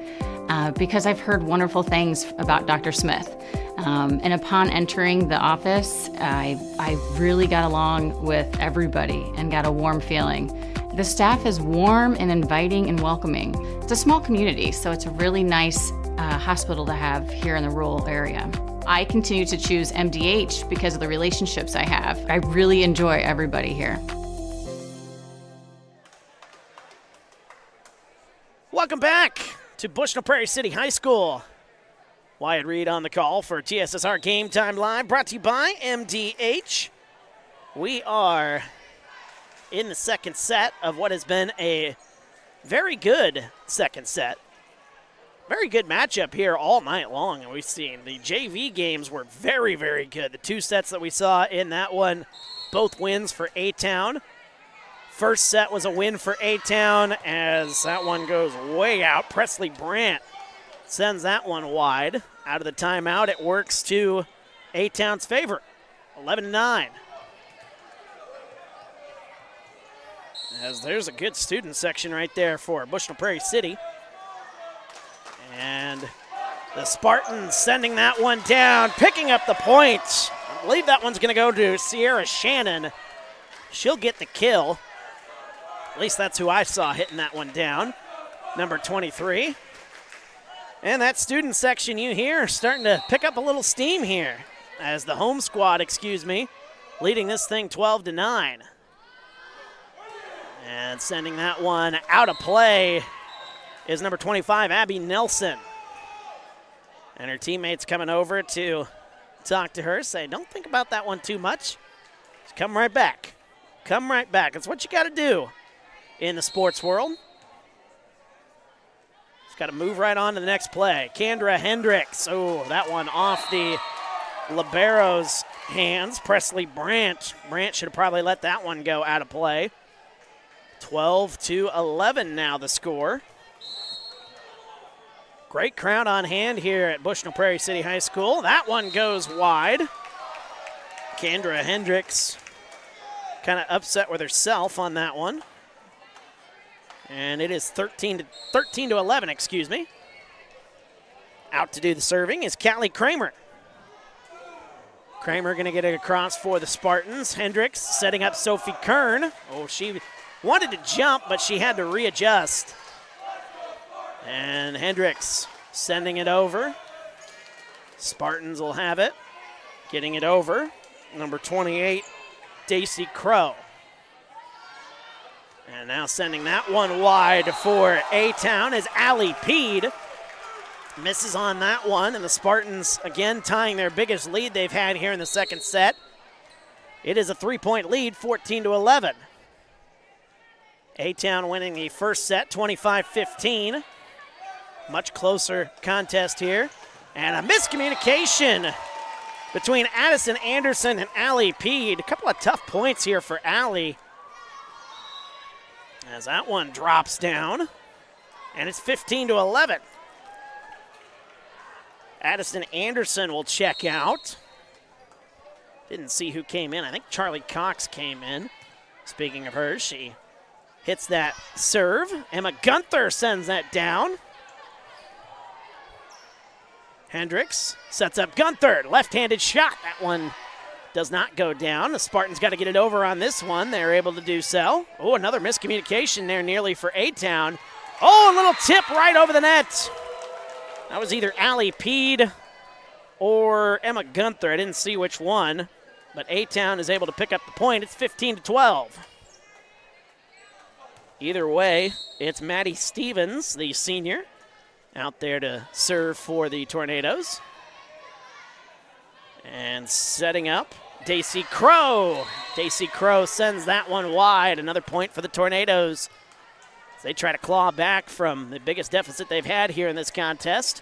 because I've heard wonderful things about Dr. Smith. And upon entering the office, I really got along with everybody and got a warm feeling. The staff is warm and inviting and welcoming. It's a small community, so it's a really nice hospital to have here in the rural area. I continue to choose MDH because of the relationships I have. I really enjoy everybody here. Welcome back to Bushnell-Prairie City High School. Wyatt Reed on the call for TSSR Game Time Live, brought to you by MDH. We are in the second set of what has been a very good second set. Very good matchup here all night long, and we've seen the JV games were very, very good. The 2 sets that we saw in that one, both wins for A-Town. First set was a win for A-Town as that one goes way out. Presley Brandt sends that one wide. Out of the timeout, it works to A-Town's favor, 11-9. As there's a good student section right there for Bushnell-Prairie City. And the Spartans sending that one down, picking up the point. I believe that one's going to go to Sierra Shannon. She'll get the kill. At least that's who I saw hitting that one down. Number 23. And that student section you hear starting to pick up a little steam here as the home squad, leading this thing 12-9. And sending that one out of play is number 25, Abby Nelson. And her teammates coming over to talk to her, say, don't think about that one too much. Just come right back. Come right back. That's what you got to do in the sports world. Just got to move right on to the next play. Kendra Hendricks. Oh, that one off the libero's hands. Presley Brandt. Brandt should have probably let that one go out of play. 12-11 now the score. Great crowd on hand here at Bushnell-Prairie City High School. That one goes wide. Kendra Hendricks kind of upset with herself on that one. And it is 13-11. Out to do the serving is Callie Kramer. Kramer going to get it across for the Spartans. Hendricks setting up Sophie Kern. Oh, she wanted to jump, but she had to readjust. And Hendricks sending it over. Spartans will have it. Getting it over. Number 28, Daisy Crow. And now sending that one wide for A-Town as Allie Peed misses on that one. And the Spartans again tying their biggest lead they've had here in the second set. It is a 3-point lead, 14-11. A-Town winning the first set, 25-15. Much closer contest here. And a miscommunication between Addison Anderson and Allie Peed. A couple of tough points here for Allie. As that one drops down. And it's 15-11. Addison Anderson will check out. Didn't see who came in. I think Charlie Cox came in. Speaking of her, she hits that serve. Emma Gunther sends that down. Hendricks sets up Gunther. Left-handed shot. That one does not go down. The Spartans got to get it over on this one. They're able to do so. Oh, another miscommunication there nearly for A-Town. Oh, a little tip right over the net. That was either Allie Peed or Emma Gunther. I didn't see which one. But A-Town is able to pick up the point. It's 15-12. Either way, it's Maddie Stevens, the senior, out there to serve for the Tornadoes. And setting up, Daisy Crow. Daisy Crow sends that one wide. Another point for the Tornadoes as they try to claw back from the biggest deficit they've had here in this contest.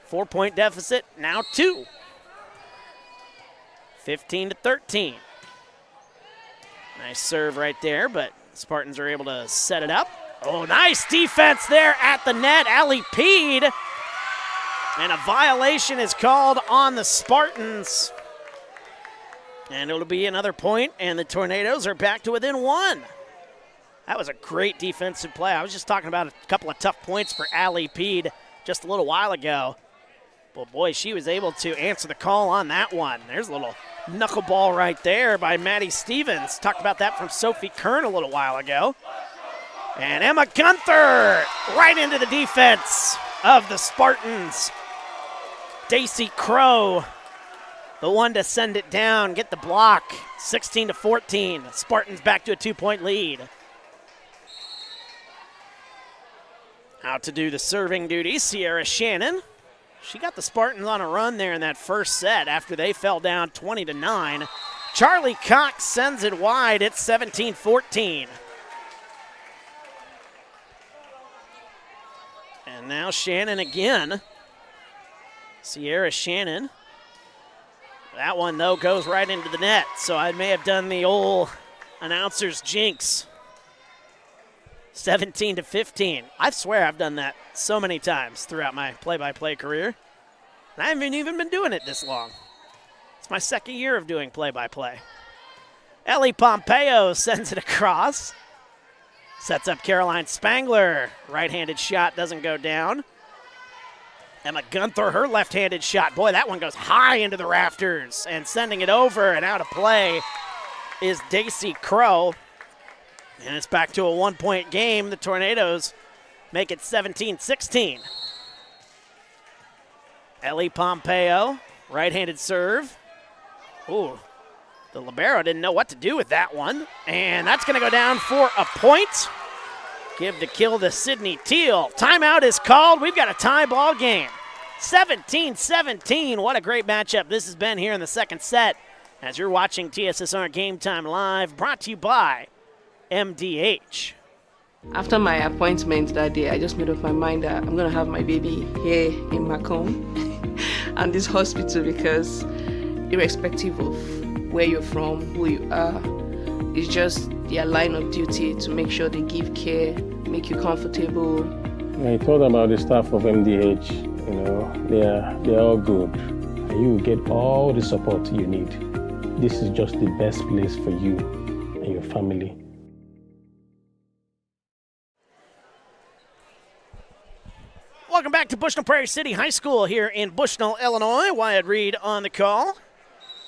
4-point deficit, now 2. 15-13. Nice serve right there, but Spartans are able to set it up. Oh, nice defense there at the net. Allie Peed. And a violation is called on the Spartans. And it'll be another point, and the Tornadoes are back to within 1. That was a great defensive play. I was just talking about a couple of tough points for Allie Peed just a little while ago. But boy, she was able to answer the call on that one. There's a little knuckleball right there by Maddie Stevens. Talked about that from Sophie Kern a little while ago. And Emma Gunther right into the defense of the Spartans. Daisy Crow, the one to send it down, get the block. 16-14. Spartans back to a 2-point lead. Out to do the serving duty, Sierra Shannon. She got the Spartans on a run there in that first set after they fell down 20-9. Charlie Cox sends it wide. It's 17-14. And now Shannon again. Sierra Shannon. That one, though, goes right into the net. So I may have done the old announcer's jinx. 17-15. I swear I've done that so many times throughout my play-by-play career. And I haven't even been doing it this long. It's my second year of doing play-by-play. Ellie Pompeo sends it across. Sets up Caroline Spangler. Right-handed shot doesn't go down. Emma Gunther, her left-handed shot. Boy, that one goes high into the rafters. And sending it over and out of play is Daisy Crow. And it's back to a 1-point game. The Tornadoes make it 17-16. Ellie Pompeo, right-handed serve. Ooh, the libero didn't know what to do with that one. And that's going to go down for a point. Give the kill to Sydney Teal. Timeout is called. We've got a tie ball game. 17-17. What a great matchup this has been here in the second set. As you're watching TSSR Game Time Live, brought to you by MDH. After my appointment that day, I just made up my mind that I'm going to have my baby here in Macomb and this hospital, because irrespective of where you're from, who you are, it's just their line of duty to make sure they give care, make you comfortable. I thought about the staff of MDH. You know, they're all good. And you will get all the support you need. This is just the best place for you and your family. Welcome back to Bushnell-Prairie City High School here in Bushnell, Illinois. Wyatt Reed on the call.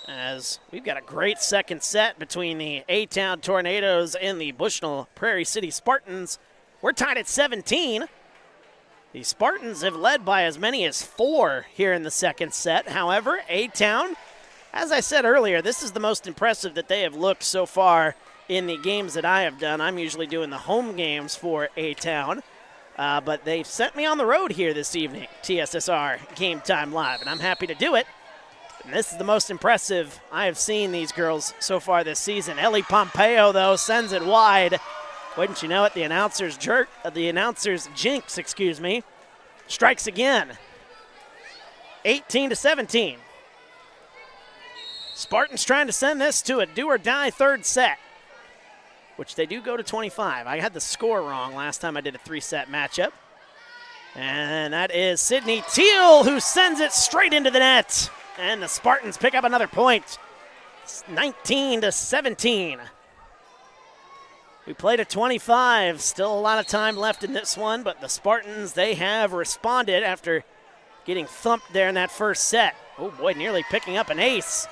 As we've got a great second set between the A-Town Tornadoes and the Bushnell-Prairie City Spartans. We're tied at 17. The Spartans have led by as many as 4 here in the second set. However, A-Town, as I said earlier, this is the most impressive that they have looked so far in the games that I have done. I'm usually doing the home games for A-Town, but they've sent me on the road here this evening, TSSR Game Time Live, and I'm happy to do it. And this is the most impressive I have seen these girls so far this season. Ellie Pompeo, though, sends it wide. Wouldn't you know it, the announcer's jinx, strikes again. 18-17. Spartans trying to send this to a do-or-die third set, which they do go to 25. I had the score wrong last time I did a 3-set matchup. And that is Sydney Teal who sends it straight into the net. And the Spartans pick up another point. It's 19-17. We played at 25. Still a lot of time left in this one, but the Spartans, they have responded after getting thumped there in that first set. Oh boy, nearly picking up an ace.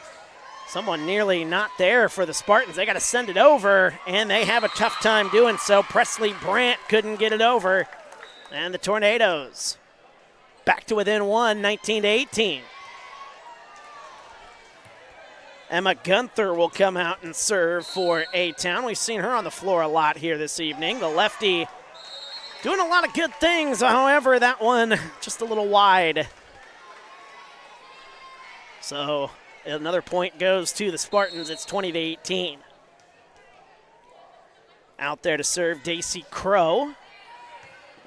Someone nearly not there for the Spartans. They got to send it over, and they have a tough time doing so. Presley Brandt couldn't get it over. And the Tornadoes back to within 1, 19-18. Emma Gunther will come out and serve for A-Town. We've seen her on the floor a lot here this evening. The lefty doing a lot of good things. However, that one just a little wide. So another point goes to the Spartans. It's 20-18. Out there to serve Daisy Crow.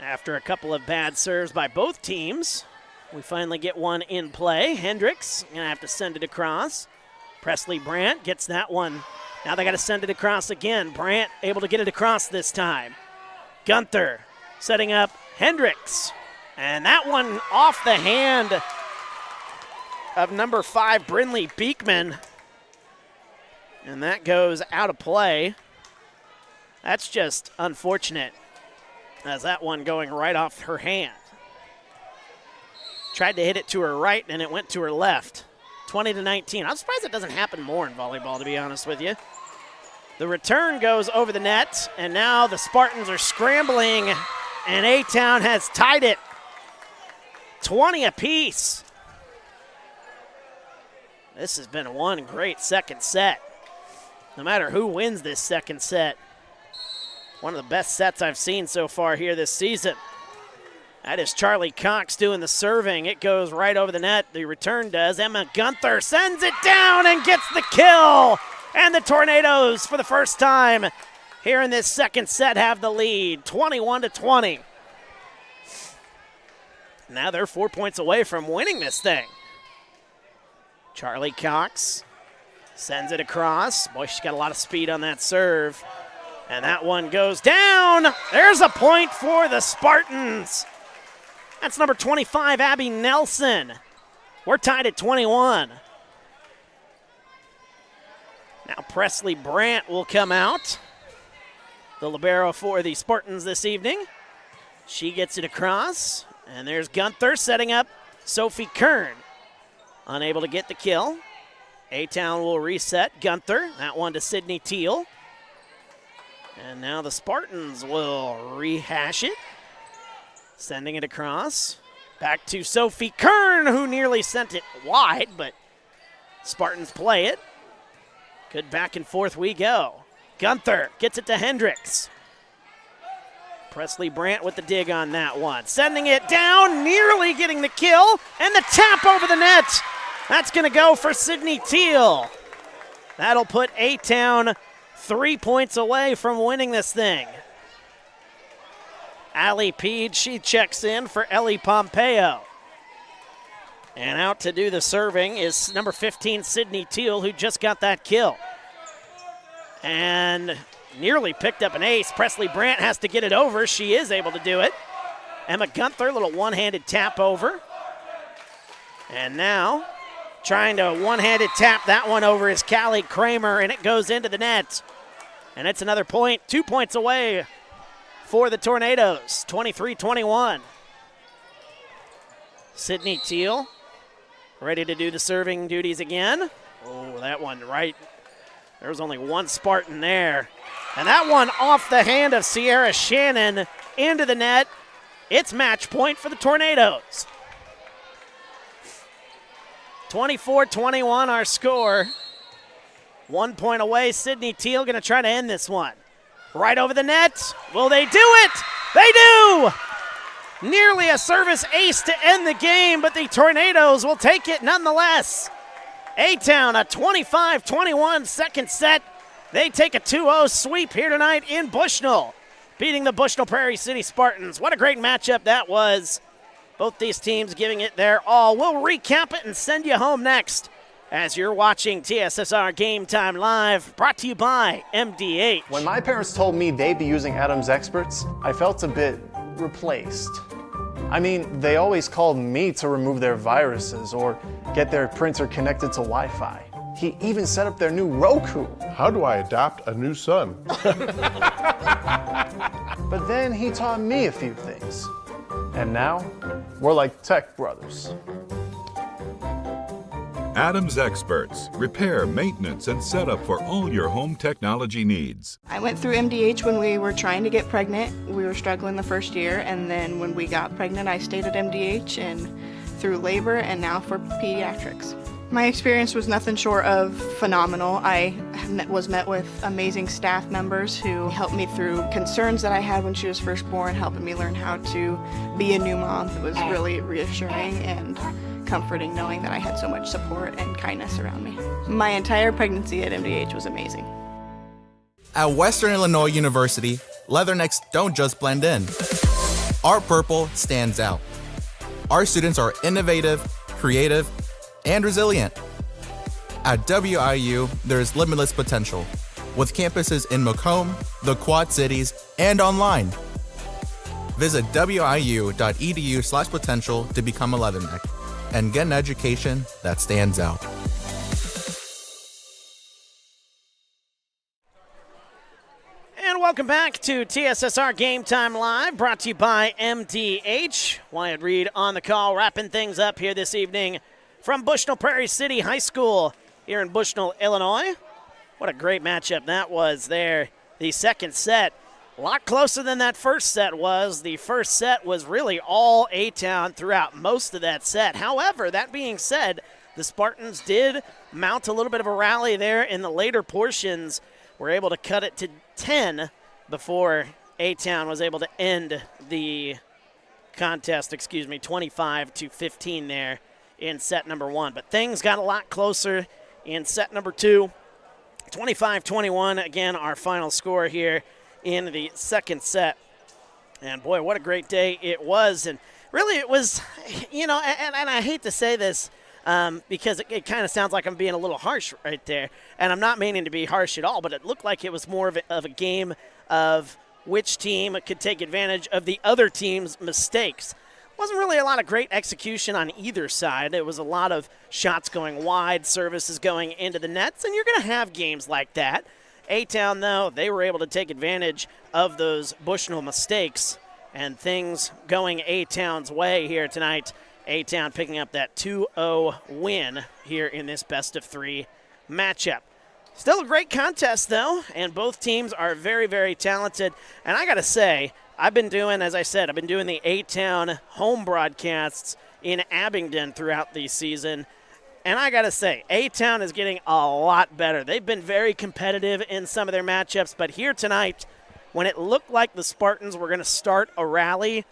After a couple of bad serves by both teams, we finally get one in play. Hendricks gonna have to send it across. Presley Brandt gets that one. Now they got to send it across again. Brandt able to get it across this time. Gunther setting up Hendricks. And that one off the hand of number 5, Brynlee Beekman. And that goes out of play. That's just unfortunate, as that one going right off her hand. Tried to hit it to her right, and it went to her left. 20-19. I'm surprised it doesn't happen more in volleyball, to be honest with you. The return goes over the net, and now the Spartans are scrambling, and A-Town has tied it 20 apiece. This has been one great second set. No matter who wins this second set, one of the best sets I've seen so far here this season. That is Charlie Cox doing the serving. It goes right over the net. The return does. Emma Gunther sends it down and gets the kill. And the Tornadoes, for the first time here in this second set, have the lead, 21-20. Now they're 4 points away from winning this thing. Charlie Cox sends it across. Boy, she's got a lot of speed on that serve. And that one goes down. There's a point for the Spartans. That's number 25, Abby Nelson. We're tied at 21. Now Presley Brandt will come out, the libero for the Spartans this evening. She gets it across, and there's Gunther setting up Sophie Kern. Unable to get the kill. A-Town will reset. Gunther, that one to Sydney Teal. And now the Spartans will rehash it. Sending it across. Back to Sophie Kern, who nearly sent it wide, but Spartans play it. Good back and forth we go. Gunther gets it to Hendricks. Presley Brandt with the dig on that one. Sending it down, nearly getting the kill, and the tap over the net. That's going to go for Sydney Teal. That'll put A-Town 3 points away from winning this thing. Allie Peed, she checks in for Ellie Pompeo. And out to do the serving is number 15, Sydney Teal, who just got that kill. And nearly picked up an ace. Presley Brandt has to get it over. She is able to do it. Emma Gunther, little one-handed tap over. And now, trying to one-handed tap that one over is Callie Kramer, and it goes into the net. And it's another point, 2 points away for the Tornadoes, 23-21. Sydney Teal ready to do the serving duties again. Oh, that one right. There was only one Spartan there. And that one off the hand of Sierra Shannon into the net. It's match point for the Tornadoes. 24-21 our score. 1 point away. Sydney Teal going to try to end this one. Right over the net. Will they do it? They do! Nearly a service ace to end the game, but the Tornadoes will take it nonetheless. A-Town, a 25-21 second set. They take a 2-0 sweep here tonight in Bushnell, beating the Bushnell-Prairie City Spartans. What a great matchup that was. Both these teams giving it their all. We'll recap it and send you home next as you're watching TSSR Game Time Live, brought to you by MDH. When my parents told me they'd be using Adam's experts, I felt a bit replaced. I mean, they always called me to remove their viruses or get their printer connected to Wi-Fi. He even set up their new Roku. How do I adopt a new son? But then he taught me a few things. And now, we're like tech brothers. Adams Experts. Repair, maintenance, and setup for all your home technology needs. I went through MDH when we were trying to get pregnant. We were struggling the first year, and then when we got pregnant, I stayed at MDH and through labor and now for pediatrics. My experience was nothing short of phenomenal. I was met with amazing staff members who helped me through concerns that I had when she was first born, helping me learn how to be a new mom. It was really reassuring and comforting knowing that I had so much support and kindness around me. My entire pregnancy at MDH was amazing. At Western Illinois University, leathernecks don't just blend in. Our purple stands out. Our students are innovative, creative, and resilient. At WIU, there is limitless potential, with campuses in Macomb, the Quad Cities, and online. Visit wiu.edu/potential to become a leatherneck and get an education that stands out. And welcome back to TSSR Game Time Live, brought to you by MDH. Wyatt Reed on the call, wrapping things up here this evening from Bushnell-Prairie City High School here in Bushnell, Illinois. What a great matchup that was there. The second set, a lot closer than that first set was. The first set was really all A-Town throughout most of that set. However, that being said, the Spartans did mount a little bit of a rally there in the later portions. Were able to cut it to 10 before A-Town was able to end the contest, 25-15 there in set number one. But things got a lot closer in set number two. 25-21, again, our final score here in the second set. And boy, what a great day it was. And really it was, and I hate to say this because it kind of sounds like I'm being a little harsh right there. And I'm not meaning to be harsh at all, but it looked like it was more of a game of which team could take advantage of the other team's mistakes. Wasn't really a lot of great execution on either side. It was a lot of shots going wide, services going into the nets, and you're going to have games like that. A-Town, though, they were able to take advantage of those Bushnell mistakes and things going A-Town's way here tonight. A-Town picking up that 2-0 win here in this best-of-3 matchup. Still a great contest, though, and both teams are very, very talented. And I got to say, I've been doing the A-Town home broadcasts in Abingdon throughout the season. And I got to say, A-Town is getting a lot better. They've been very competitive in some of their matchups, but here tonight, when it looked like the Spartans were going to start a rally,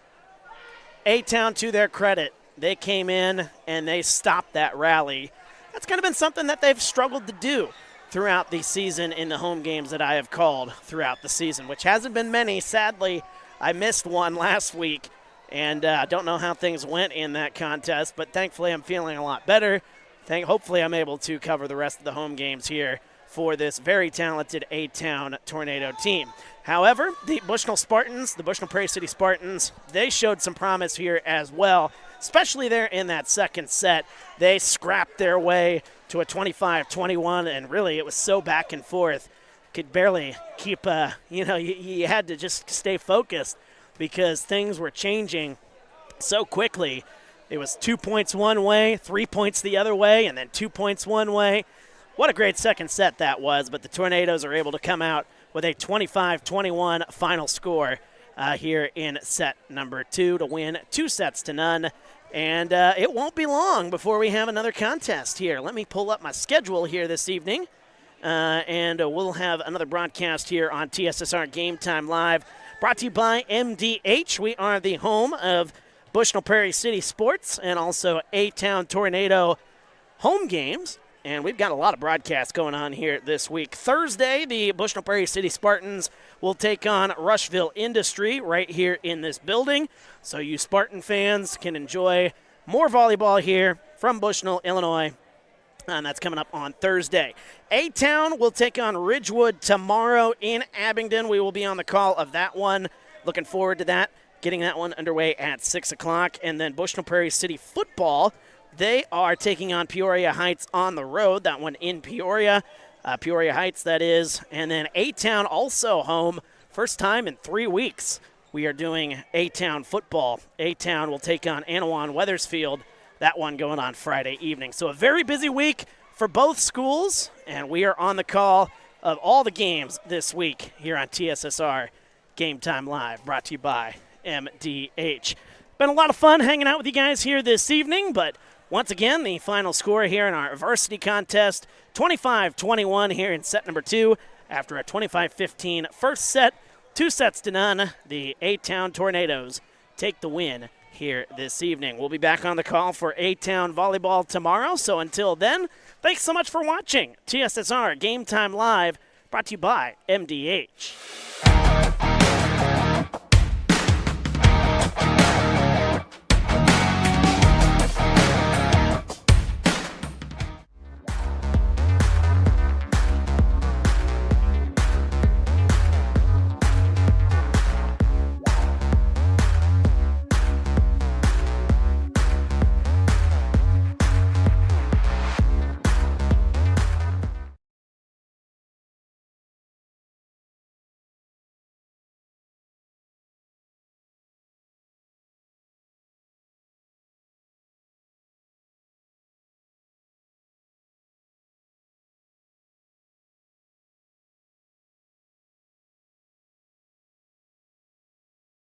A-Town, to their credit, they came in and they stopped that rally. That's kind of been something that they've struggled to do throughout the season in the home games that I have called throughout the season, which hasn't been many. Sadly, I missed one last week, and I don't know how things went in that contest, but thankfully I'm feeling a lot better. Hopefully I'm able to cover the rest of the home games here for this very talented A-Town Tornado team. However, the Bushnell Spartans, the Bushnell-Prairie City Spartans, they showed some promise here as well, especially there in that second set. They scrapped their way to a 25-21, and really it was so back and forth. Could barely keep, you had to just stay focused because things were changing so quickly. It was 2 points one way, 3 points the other way, and then 2 points one way. What a great second set that was, but the Tornadoes are able to come out with a 25-21 final score here in set number 2 to win 2-0. And it won't be long before we have another contest here. Let me pull up my schedule here this evening. And we'll have another broadcast here on TSSR Game Time Live, brought to you by MDH. We are the home of Bushnell-Prairie City Sports and also A-Town Tornado home games. And we've got a lot of broadcasts going on here this week. Thursday, the Bushnell-Prairie City Spartans will take on Rushville Industry right here in this building. So you Spartan fans can enjoy more volleyball here from Bushnell, Illinois. And that's coming up on Thursday. A-Town will take on Ridgewood tomorrow in Abingdon. We will be on the call of that one. Looking forward to that. Getting that one underway at 6 o'clock. And then Bushnell-Prairie City football, they are taking on Peoria Heights on the road. That one in Peoria. Peoria Heights, that is. And then A-Town also home. First time in 3 weeks we are doing A-Town football. A-Town will take on Anawan Weathersfield. That one going on Friday evening. So a very busy week for both schools, and we are on the call of all the games this week here on TSSR Game Time Live, brought to you by MDH. Been a lot of fun hanging out with you guys here this evening, but once again, the final score here in our varsity contest, 25-21 here in set number 2 after a 25-15 first set, 2-0. The A-Town Tornadoes take the win here this evening. We'll be back on the call for A-Town Volleyball tomorrow, so until then, thanks so much for watching TSSR Game Time Live, brought to you by MDH.